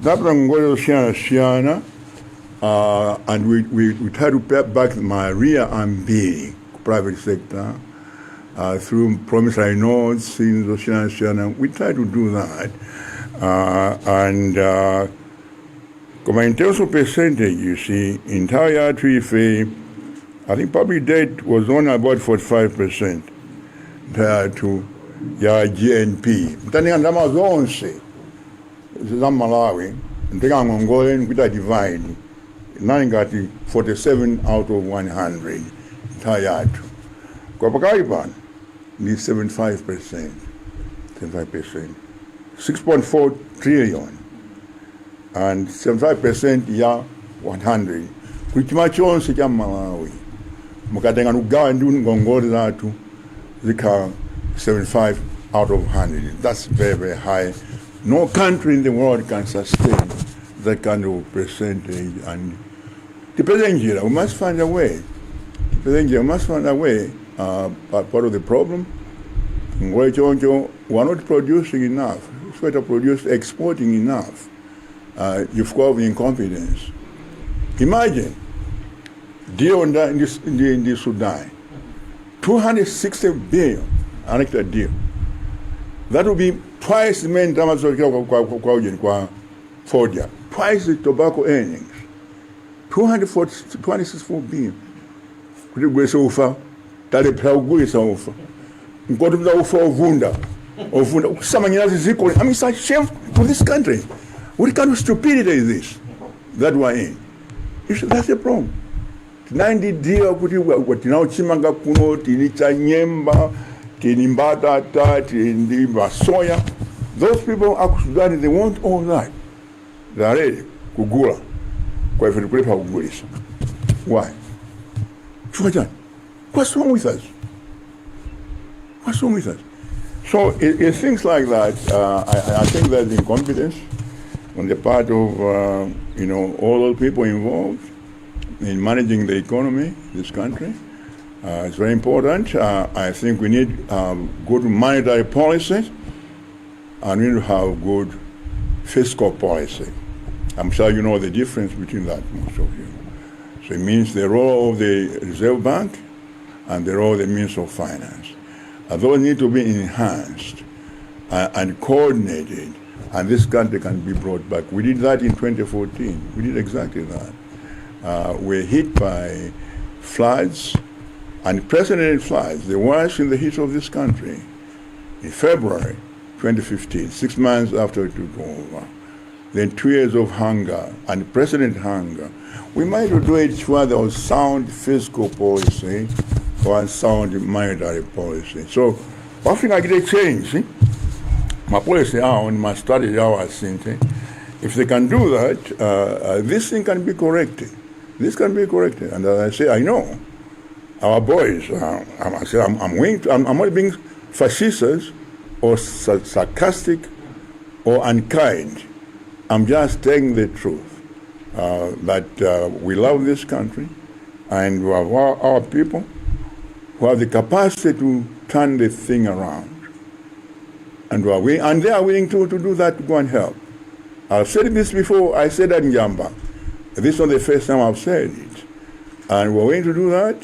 Gongole, Siana, and we try to pay back my rear and B, private sector. Through promissory notes in the we try to do that. In terms of percentage, you see, entire fee, I think public debt was on about 45% compared to your GNP. Depending on the Amazon, this is amalawi, and the Angolan, we divide. Now got 47 out of 100 entire. Kopakaipan needs 75%. 6.4 trillion. And 75% ya 100. Kuchima chonse cha Malawi. Mukatenga nugawa ndu ngongole zatu zika 75 out of 100. That's very, very high. No country in the world can sustain that kind of percentage. And the president, we must find a way. We must find a way. Part of the problem, we're not producing enough. We're not exporting enough. You've got incompetence. Imagine, deal in the Sudan, 260 billion, another deal. That would be twice the main damage of Fordia, twice the tobacco earnings. 264 billion. Could you go so far? Tale plaugulisa ufa. Nkotumza ufa ovunda. Kusamanyirazi ziko. I mean, it's a shame to this country. What kind of stupidity is this that we're in? That's the problem. Tinandi deal kuti watinao chimanga kuno, tinicha nyemba, tinimbata ta, tinimba soya. Those people are Sudan, they want all that. They are ready. Kugula. Kwa ife tukulepa kugulisa. Why? Chukajan. What's wrong with us? What's wrong with us? So it's things like that. I think there's incompetence on the part of all those people involved in managing the economy in this country. It's very important. I think we need good monetary policy, and we need to have good fiscal policy. I'm sure you know the difference between that, most of you. So it means the role of the Reserve Bank and the role of the means of finance. Those need to be enhanced and coordinated, and this country can be brought back. We did that in 2014. We did exactly that. We're hit by floods, unprecedented floods, the worst in the history of this country. In February 2015, 6 months after it took over, then 2 years of hunger, unprecedented hunger, we might do it where there was sound fiscal policy or sound monetary policy. So, I think I get a change. My policy and my strategy are saying, if they can do that, this thing can be corrected. This can be corrected. And as I say, I know our boys. I'm not being facetious or sarcastic or unkind. I'm just telling the truth that we love this country and we have our people who have the capacity to turn the thing around. And they are willing to do that, to go and help. I've said this before, I said that in Jamba. This is not the first time I've said it. And we're willing to do that,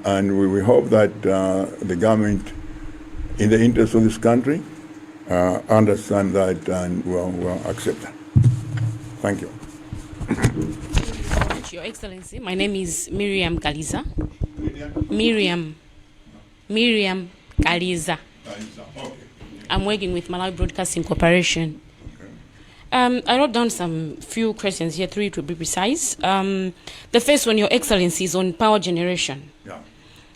and we hope that the government, in the interest of this country, understand that and will accept that. Thank you. Your Excellency, my name is Miriam Kaliza. Miriam Kaliza. Okay. I'm working with Malawi Broadcasting Corporation. I wrote down some few questions here, 3 to be precise. The first one, Your Excellency, is on power generation. Yeah.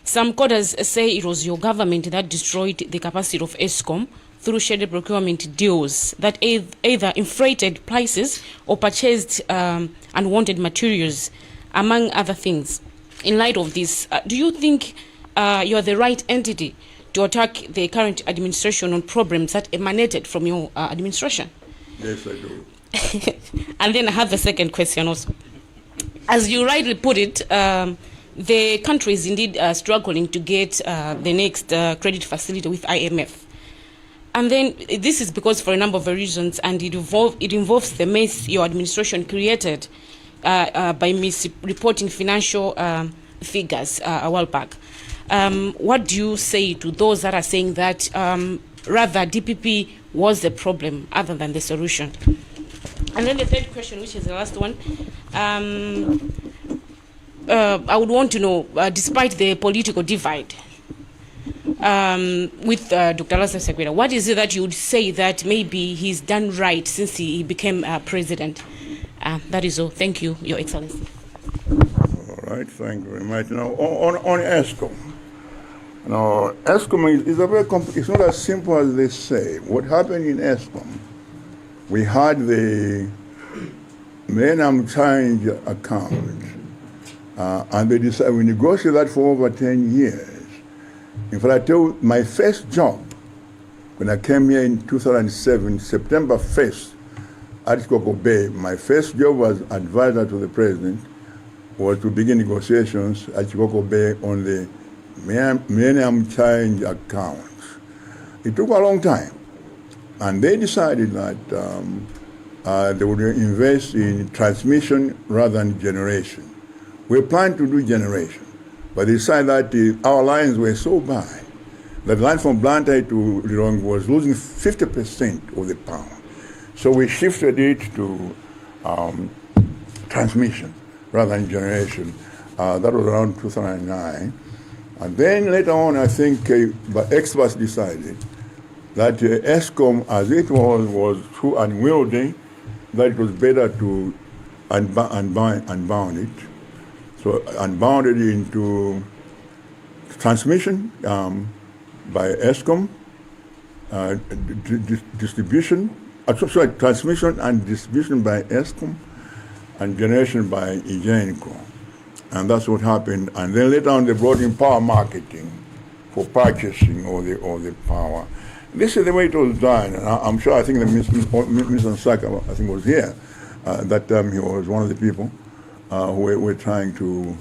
Some quarters say it was your government that destroyed the capacity of ESCOM through shaded procurement deals that either inflated prices or purchased unwanted materials, among other things. In light of this, do you think you are the right entity to attack the current administration on problems that emanated from your administration? Yes, I do. And then I have the second question also. As you rightly put it, the country is indeed struggling to get the next credit facility with IMF. And then this is because for a number of reasons, and it involves the mess your administration created by misreporting financial figures a while back. What do you say to those that are saying that rather DPP was the problem other than the solution? And then the third question, which is the last one, I would want to know, despite the political divide with Dr. Lazarus Chakwera, what is it that you would say that maybe he's done right since he became president? That is all. Thank you, Your Excellency. All right, thank you very much. Now, on ESCOM. Now, ESCOM is a very it's not as simple as they say. What happened in ESCOM, we had the minimum change account, and they decided, we negotiated that for over 10 years. In fact, I tell you, my first job, when I came here in 2007, September 1st, at Koko Bay, my first job was advisor to the president, was to begin negotiations at Koko Bay on the minimum change accounts. It took a long time, and they decided that they would invest in transmission rather than generation. We planned to do generation, but they decided that our lines were so bad that the line from Blantyre to Lilongwe was losing 50% of the power. So we shifted it to transmission rather than generation. That was around 2009. And then later on, I think the experts decided that ESCOM, as it was too unwieldy, that it was better to unbound it. So unbound it into transmission by ESCOM, distribution, transmission and distribution by ESCOM, and generation by Igenco. And that's what happened. And then later on, they brought in power marketing for purchasing all the power. This is the way it was done. And I'm sure, I think that Mr. Munthalika, I think, was here. That time he was one of the people who were trying to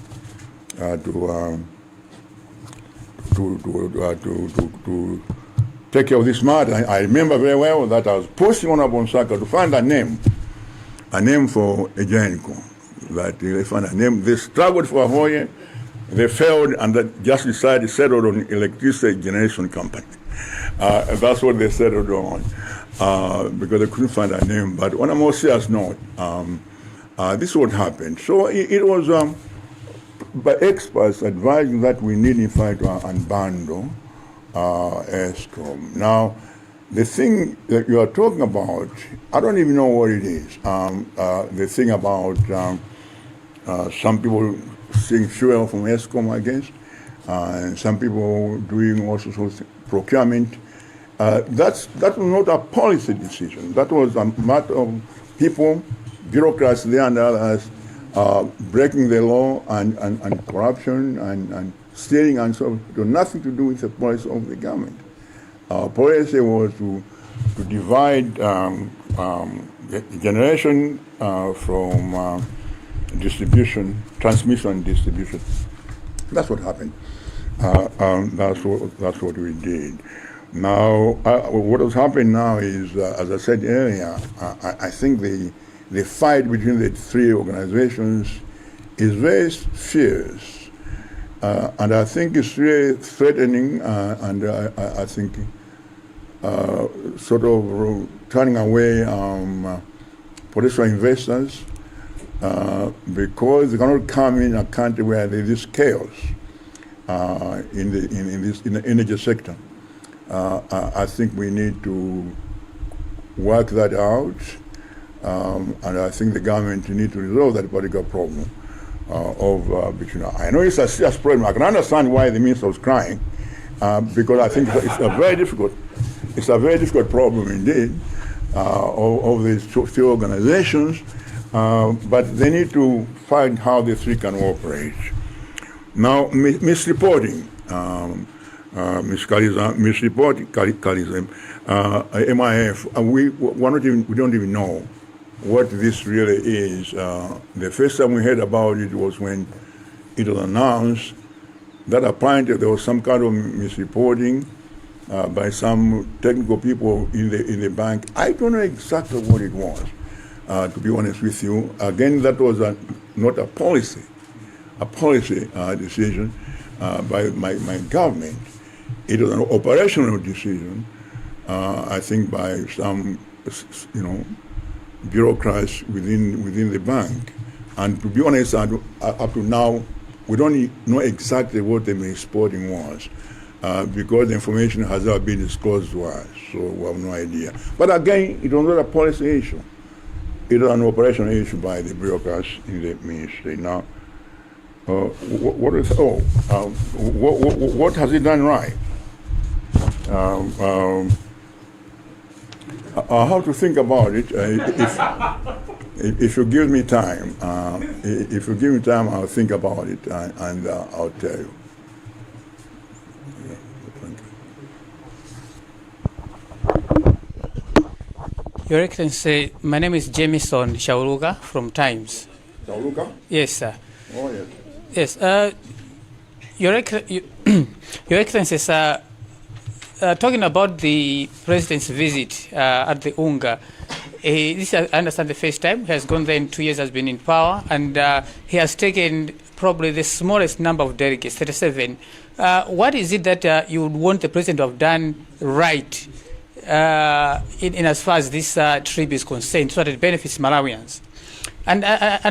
take care of this matter. I remember very well that I was pushing on Munthalika to find a name for Igenco. That they found a name. They struggled for a whole year. They failed, and that just decided to settle on electricity generation company. That's what they settled on because they couldn't find a name. But on a more serious note, this is what happened. So it was by experts advising that we need, in fact, to unbundle ESCOM. Now, the thing that you are talking about, I don't even know what it is. The thing about some people seeing fuel from ESCOM, I guess, and some people doing all sorts of procurement. That was not a policy decision. That was a matter of people, bureaucrats there and others, breaking the law and corruption and stealing and so on. It had nothing to do with the policy of the government. Our policy was to divide the generation from distribution, transmission and distribution. That's what happened. That's what we did. Now, what has happened now is, as I said earlier, I think the fight between the three organizations is very fierce, and I think it's really threatening, and I think sort of turning away potential investors because they cannot come in a country where there is chaos in the energy sector. I think we need to work that out, and I think the government need to resolve that particular problem between. I know it's a serious problem. I can understand why the minister was crying, because I think it's a very difficult. It's a very difficult problem indeed of these three organizations, but they need to find how the three can operate. Now, misreporting. Ms. Kaliza, misreporting, MIF, we don't even know what this really is. The first time we heard about it was when it was announced that apparently there was some kind of misreporting by some technical people in the bank. I don't know exactly what it was, to be honest with you. Again, that was not a policy decision by my government. It was an operational decision, I think, by some, bureaucrats within the bank. And to be honest, up to now, we don't know exactly what the misreporting was, because the information has not been disclosed to us, so we have no idea. But again, it was not a policy issue. It was an operational issue by the bureaucrats in the ministry. Now, what has it done right? I'll have to think about it. If you give me time, I'll think about it and I'll tell you. Your Excellency, my name is Jamison Shauluga from Times. Shauluga? Yes, sir. Oh, yes. Yes. Your Excellency, sir, talking about the president's visit at the UNGA, this I understand the first time. He has gone there in 2 years, has been in power, and he has taken probably the smallest number of delegates, 37. What is it that you would want the president to have done right in as far as this trip is concerned, so that it benefits Malawians? And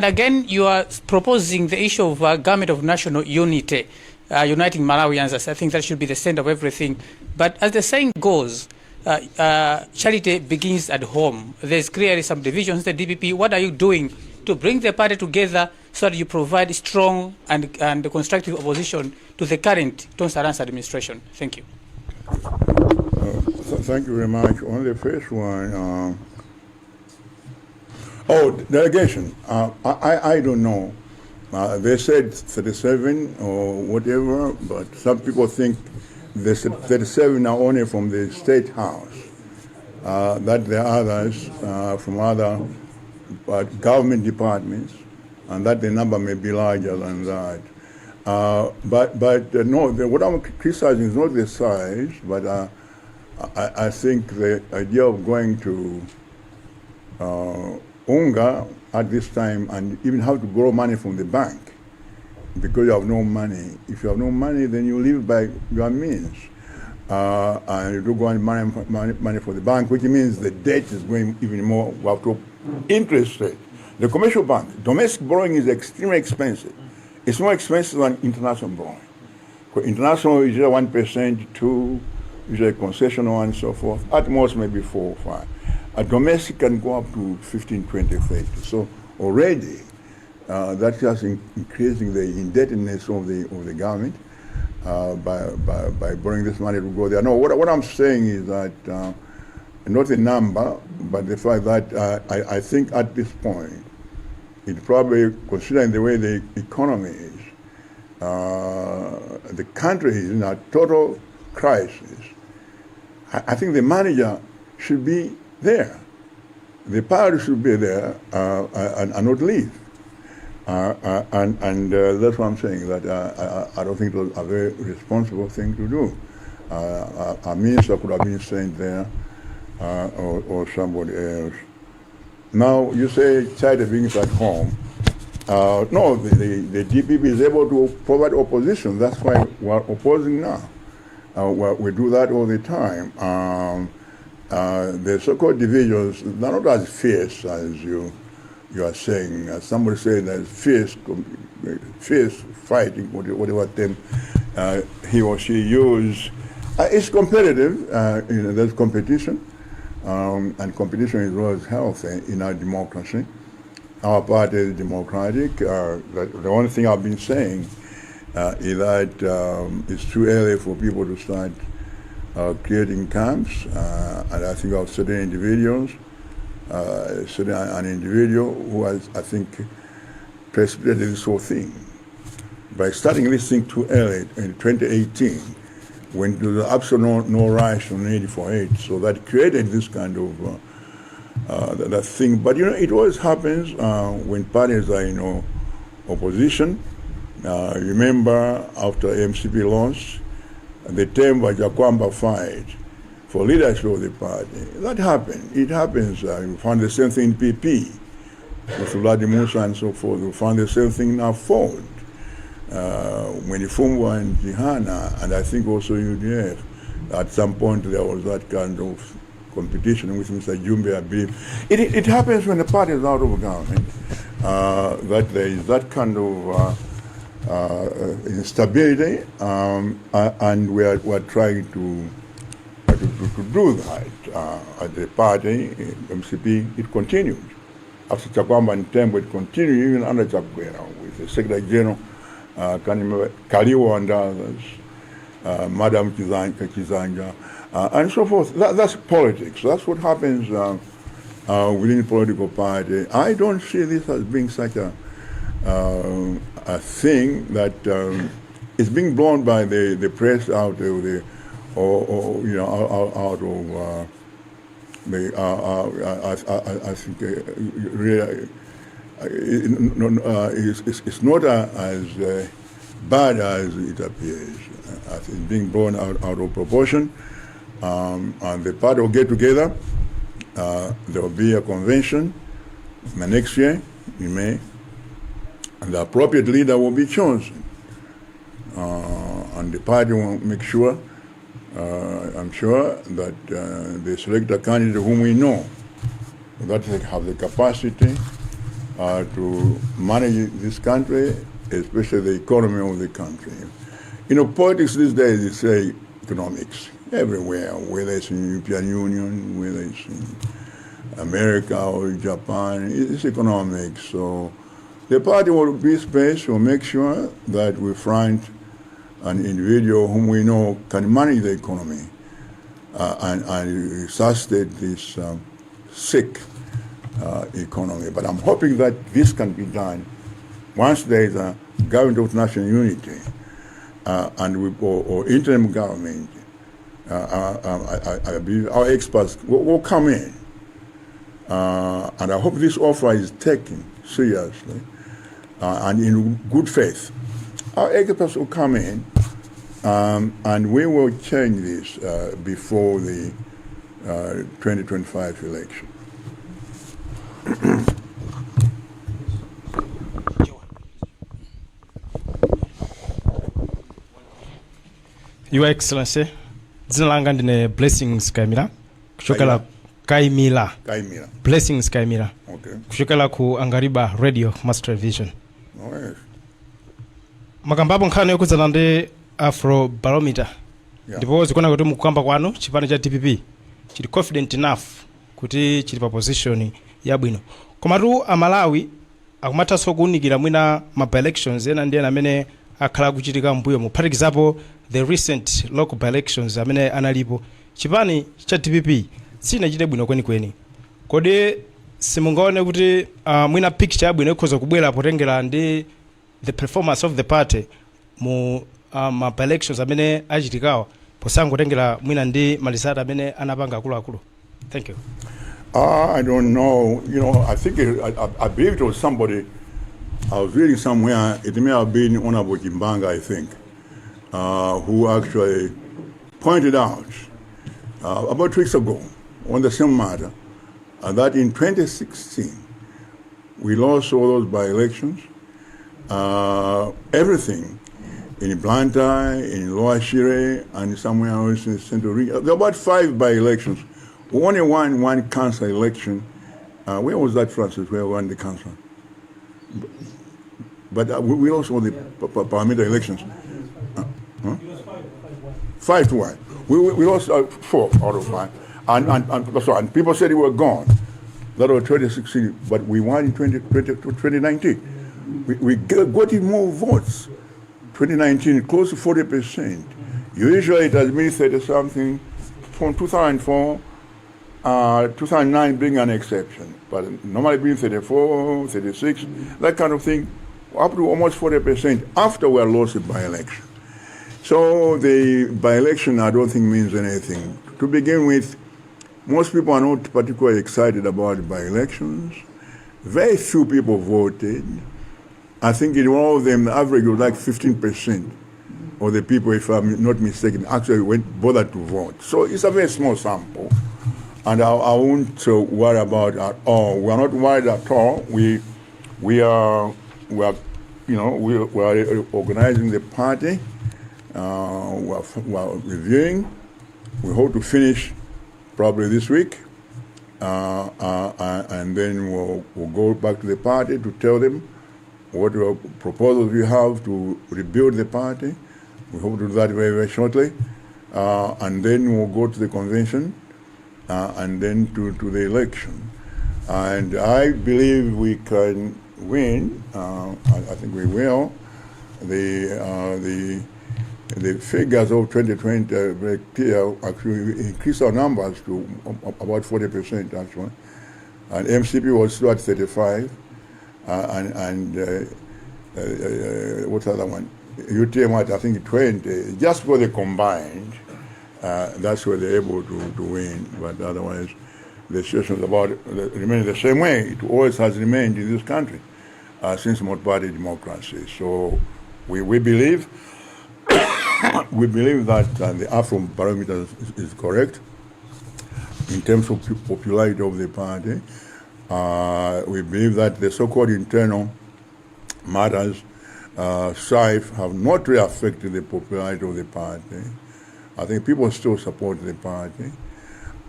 again, you are proposing the issue of government of national unity, uniting Malawians. I think that should be the center of everything. But as the saying goes, charity begins at home. There's clearly some divisions in the DPP. What are you doing to bring the party together so that you provide strong and constructive opposition to the current Tonsaran's administration? Thank you. Thank you very much. On the first one, delegation. I don't know. They said 37 or whatever, but some people think the 37 are only from the State House, that there are others from other government departments, and that the number may be larger than that. But no, what I'm criticizing is not the size, but I think the idea of going to UNGA at this time and even have to borrow money from the bank because you have no money. If you have no money, then you live by your means. And you do go and money for the bank, which means the debt is going even more up to interest rate. The commercial bank, domestic borrowing is extremely expensive. It's more expensive than international borrowing. International is 1% to usually concessional and so forth. At most, maybe 4 or 5. A domestic can go up to 15, 20, 30. So already, that's just increasing the indebtedness of the government by borrowing this money to go there. No, what I'm saying is that not the number, but the fact that I think at this point, it probably, considering the way the economy is, the country is in a total crisis. I think the manager should be there. The party should be there and not leave. And that's what I'm saying, that I don't think it was a very responsible thing to do. A minister could have been sent there or somebody else. Now, you say child beings at home. No, the DPP is able to provide opposition. That's why we're opposing now. We do that all the time. The so-called divisions, they're not as fierce as you are saying. Somebody said that fierce fighting, whatever term he or she use. It's competitive. There's competition. And competition is always healthy in our democracy. Our party is democratic. The only thing I've been saying is that it's too early for people to start creating camps. And I think of certain individuals, an individual who has, I think, precipitated this whole thing by starting this thing too early in 2018. When there was absolutely no rise on need for aid, so that created this kind of that thing. But it always happens when parties are in opposition. Remember, after MCP launched, the term Wajakwamba fight for leadership of the party. That happened. It happens. We found the same thing in PP with Vladimir Musa and so forth. We found the same thing now Ford. When Ifungwa and Jihana, and I think also UDF, at some point there was that kind of competition with Mr. Jumbe Abib. It happens when the party is out of government, that there is that kind of instability, and we're trying to do that at the party, MCP. It continued. After Chakwamba and Tembo, it continued even under Chakwera with the Secretary General, Kaliwo and others, Madam Kizanja, and so forth. That's politics. That's what happens within the political party. I don't see this as being such a thing that is being blown by the press out of the, out of I think really. It's not as bad as it appears. It's being blown out of proportion, and the party will get together. There will be a convention the next year in May, and the appropriate leader will be chosen. And the party will make sure, I'm sure, that they select a candidate whom we know, that they have the capacity to manage this country, especially the economy of the country. Politics these days, they say economics everywhere, whether it's in the European Union, whether it's in America or Japan, it's economics. So the party will be space to make sure that we find an individual whom we know can manage the economy and resuscitate this sick economy. But I'm hoping that this can be done once there is a government of national unity or interim government. I believe our experts will come in, and I hope this offer is taken seriously and in good faith. Our experts will come in, and we will change this before the 2025 election. Your Excellency, dzina langa ndine Blessings Kaimira kuchokera Kaimira. Blessings Kaimira. Okay. Kuchokera ku Angariba Radio Mass Television. Oh, yes. Makambapo nkhani yokudzana ndi Afro Barometer ndipo zikuona kuti mukukamba kwanu chipani cha DPP chili confident enough kuti chili pa position yabwino. Komatu amalawi akumathanso kuunikira mwina ma by-elections ena ndi ena amene akhala kuchitika mbuyo muphatikizapo the recent local by-elections amene analipo. Chipani cha DPP sinachite bwino kwenikweni. Kodi simungaone kuti mwina picture yabwino ikhoza kubwera potengera ndi the performance of the party mu ma by-elections amene achitikawa posangotengera mwina ndi malisata amene anapanga akuluakulu? Thank you. I don't know. I think I believe it was somebody. I was reading somewhere. It may have been Honorable Kimbanga, I think, who actually pointed out about 2 weeks ago on the same matter that in 2016 we lost all those by-elections. Everything in Blantyre, in Lower Shire, and somewhere else in the Central Region. There were about 5 by-elections. We only won 1 council election. Where was that, Francis? Where we won the council? But we lost all the parliamentary elections. 5-1. We lost 4 out of 5. And people said they were gone. That was 2016, but we won in 2019. We got in more votes. 2019, close to 40%. Usually it has been 30-something from 2004. 2009 being an exception, but normally being 34, 36, that kind of thing, up to almost 40% after we are lost by election. So the by-election I don't think means anything. To begin with, most people are not particularly excited about by-elections. Very few people voted. I think in all of them, the average was like 15% of the people, if I'm not mistaken, actually bothered to vote. So it's a very small sample. And I won't worry about at all. We are not worried at all. We are organizing the party. We are reviewing. We hope to finish probably this week, and then we'll go back to the party to tell them what proposals we have to rebuild the party. We hope to do that very, very shortly, and then we'll go to the convention. And then to the election. And I believe we can win. I think we will. The figures of 2020 are very clear. Actually, increased our numbers to about 40% actually. And MCP was still at 35. What's the other one? UTM at I think 20. Just for the combined. That's where they're able to win, but otherwise the situation is remains the same way. It always has remained in this country since multi-party democracy. So we believe that the AFROM parameter is correct in terms of popularity of the party. We believe that the so-called internal matters, strife, have not really affected the popularity of the party. I think people still support the party,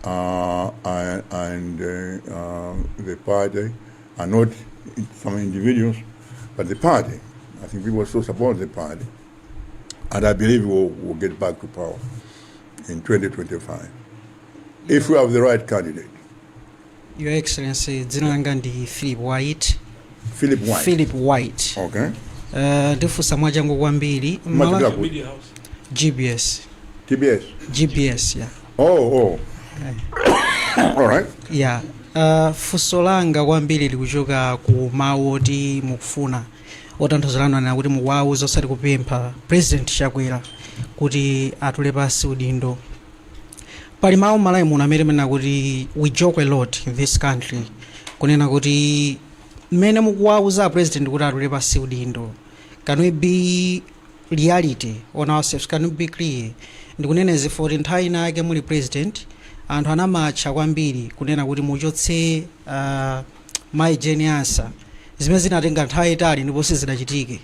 and the party are not some individuals, but the party. I think people still support the party, and I believe we'll get back to power in 2025 if we have the right candidate. Your Excellency, dzina langa ndi Philip White. Philip White. Okay. Ndifunsa mwajangu kwambiri. GBS. GBS, yeah. Oh. All right. Yeah. Funso langa kwambiri likuchoka ku mawu oti mukufuna otanthauzirana na kuti mukuwauza osati kupempha President Chakwera kuti atule pasi udindo. Pali mawu malayi muno amene mena kuti we joke a lot in this country kunena kuti mmene mukuwauza President kuti atule pasi udindo. Can we be reality on ourselves? Can we be clear? Ndikunena zifoti nthawi inake muli President anthu anamatcha kwambiri kunena kuti muchotse my genius zimene zinatenga nthawi itali ndipo sizidachitike.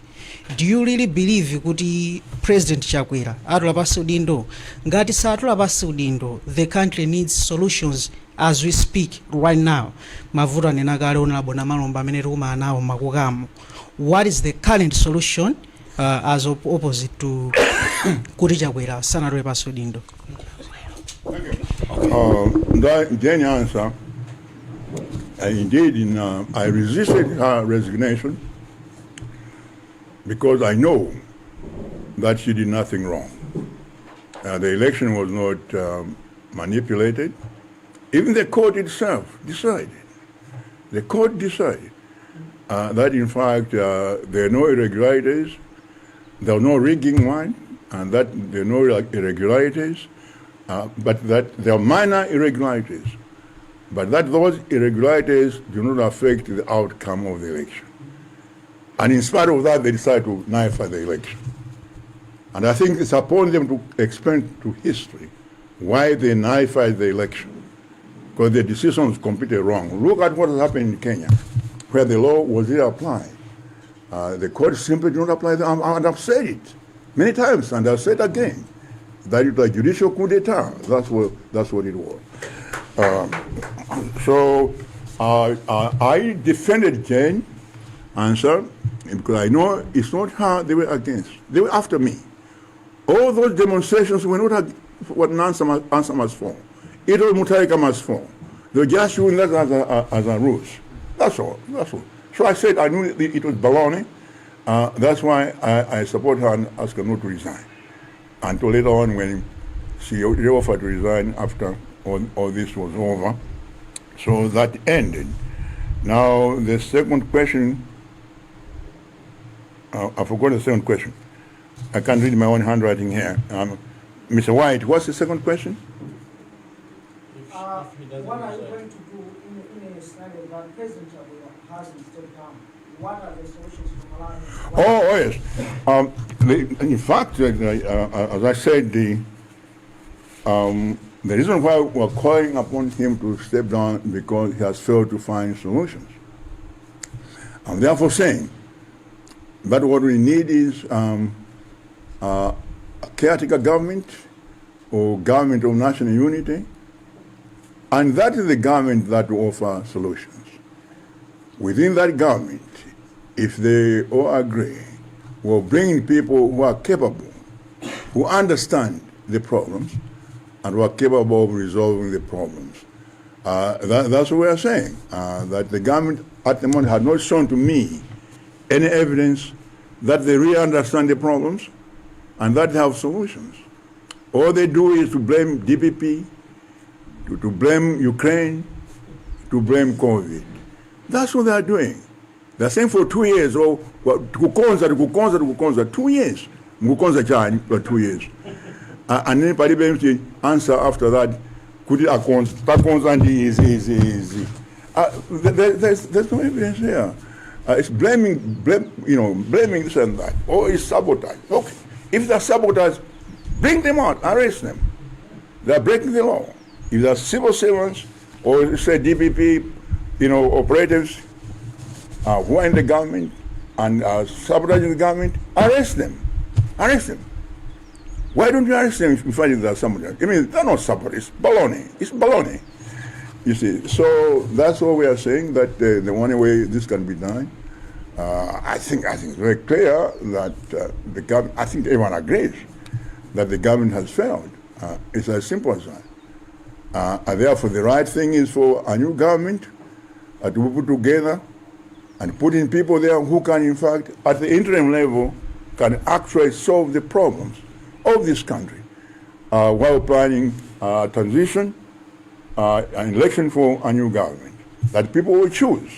Do you really believe kuti President Chakwera atula pasi udindo? Ngati satula pasi udindo, the country needs solutions as we speak right now. Mavuto anena kale onalabona malomba amene tikumana nawo makukamo. What is the current solution as opposite to kuti Chakwera sanatolepanso dindo. Then answer, indeed, I resisted her resignation because I know that she did nothing wrong. The election was not manipulated. Even the court itself decided. The court decided that, in fact, there are no irregularities, there was no rigging one, and that there are no irregularities, but that there are minor irregularities, but that those irregularities do not affect the outcome of the election. And in spite of that, they decided to nullify the election. And I think it's upon them to explain to history why they nullified the election, because the decision was completely wrong. Look at what has happened in Kenya, where the law was there applied. The court simply did not apply it, and I've said it many times, and I'll say it again, that it was a judicial coup d'etat. That's what it was. So I defended Jane answer, because I know it's not her they were against. They were after me. All those demonstrations were not what answer must fall. It was Munthalika must fall. They were just doing that as a ruse. That's all. So I said I knew it was baloney. That's why I support her and ask her not to resign. Until later on, when she offered to resign after all this was over. So that ended. Now the second question, I forgot the second question. I can't read my own handwriting here. Mr. White, what's the second question? What are you going to do in a scenario that President Chakwera hasn't stepped down? What are the solutions to Malawi? Oh, yes. In fact, as I said, the reason why we're calling upon him to step down because he has failed to find solutions. I'm therefore saying that what we need is a caretaker government or government of national unity, and that is the government that will offer solutions. Within that government, if they all agree, we'll bring people who are capable, who understand the problems, and who are capable of resolving the problems. That's what we are saying, that the government at the moment had not shown to me any evidence that they really understand the problems and that they have solutions. All they do is to blame DPP, to blame Ukraine, to blame COVID. That's what they are doing. They're saying for 2 years, tukukonza 2 years. Mukukonza chani for 2 years. And then the answer after that, there's no evidence here. It's blaming this and that. Or it's sabotage. Okay. If they're sabotage, bring them out, arrest them. They're breaking the law. If they're civil servants or say DPP, operatives who are in the government and are sabotaging the government, arrest them. Arrest them. Why don't you arrest them if you find they're sabotage? I mean, they're not sabotage. It's baloney. It's baloney. You see, so that's what we are saying, that the only way this can be done. I think it's very clear that the government, I think everyone agrees that the government has failed. It's as simple as that. And therefore, the right thing is for a new government to be put together and put in people there who can, in fact, at the interim level, can actually solve the problems of this country while planning transition, an election for a new government that people will choose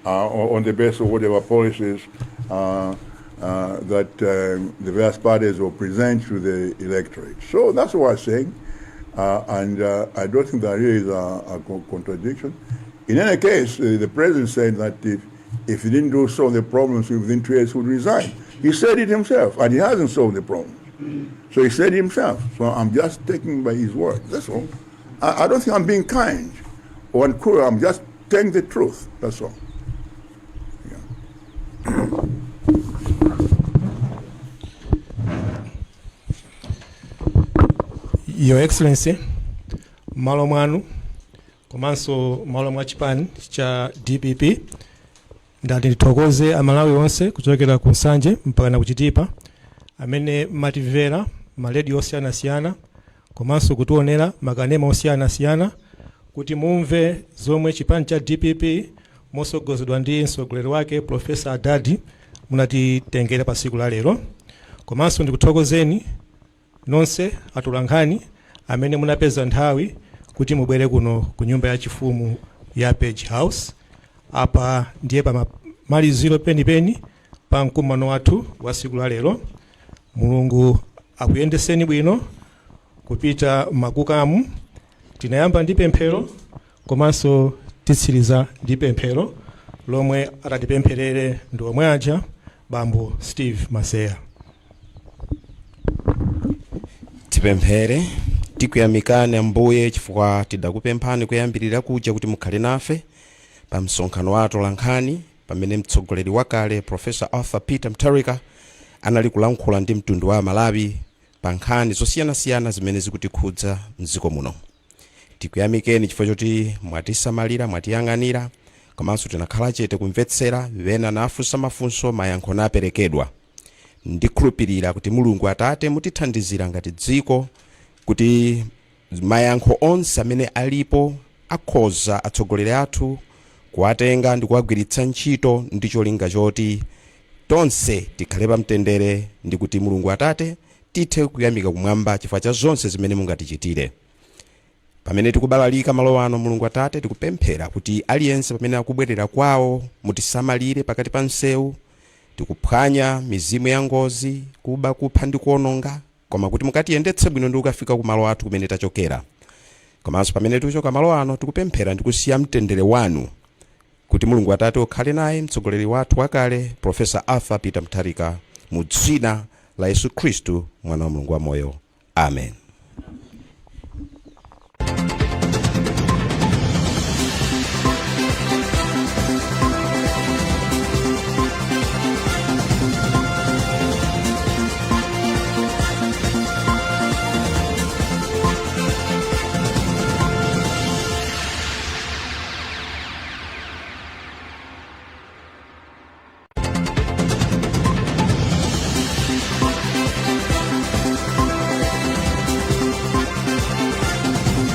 on the basis of whatever policies that the various parties will present to the electorate. So that's what I'm saying, and I don't think there is a contradiction. In any case, the president said that if he didn't do solve the problems within 2 years, he would resign. He said it himself, and he hasn't solved the problems. So he said it himself. So I'm just taking by his word. That's all. I don't think I'm being kind or uncruel. I'm just telling the truth. That's all. Yeah. Your Excellency, malo mwanu komanso malo mwa chipani cha DPP ndati ndithokoze amalawi onse kuchokera ku Nsanje mpaka na kuchitipa amene matimvera maredio osiyanasiyana komanso kutionera makanema osiyanasiyana kuti mumve zomwe chipani cha DPP mosogozedwa ndi mtsogoleri wake Profesa Adadi munatitengera pa siku la lero. Komanso ndikuthokozeni nonse atolankhani amene munapeza nthawi kuti mubwere kuno ku nyumba ya chifumu ya Page House. Apa ndiye pa maliziro penipeni pa mkumano wathu wa siku la lero. Mulungu akuyendeseni bwino kupita makukamu. Tinayamba ndi pemphero komanso titsiriza ndi pemphero lomwe atatipempherere ndi omwe aja Bambo Steve Maseya. Tipemphere. Tikuyamikani Ambuye chifukwa tidakupemphani kuyambirira kuja kuti mukhale nafe pa msonkhano wa atolankhani pamene mtsogoleri wakale Professor Peter Munthalika anali kulankhula ndi mtundu wa Amalawi pa nkhani zosiyanasiyana zimene zikutikhudza mdziko muno. Tikuyamikeni chifukwa choti mwatisamalira, mwatiyang'anira, komanso tinakhala chete kumvetsera wena nafunsa mafunso mayankho naperekedwa. Ndikhulupirira kuti Mulungu Atate mutithandizira ngati dziko kuti mayankho onse amene alipo akhoza atsogoleri athu kuwatenga ndi kuwagwiritsa ntchito ndi cholinga choti tonse tikhale pa mtendere ndi kuti Mulungu Atate tithe kuyamika kumwamba chifukwa cha zonse zimene mungatichitire. Pamene tikubalalika malo ano Mulungu Atate tikupemphera kuti aliyense pamene akubwerera kwawo mutisamalire pakati pa msewu, tikuphwanya mizimu ya ngozi, kuba, kupha ndi kuononga, koma kuti mukatiyendetse bwino ndi kukafika ku malo athu kumene tachokera. Komanso pamene tikuchoka malo ano tikupemphera ndi kusiya mtendere wanu kuti Mulungu Atate ukhale naye mtsogoleri wathu wakale Professor Peter Munthalika mu dzina la Yesu Khristu mwana wa Mulungu wa moyo. Amen.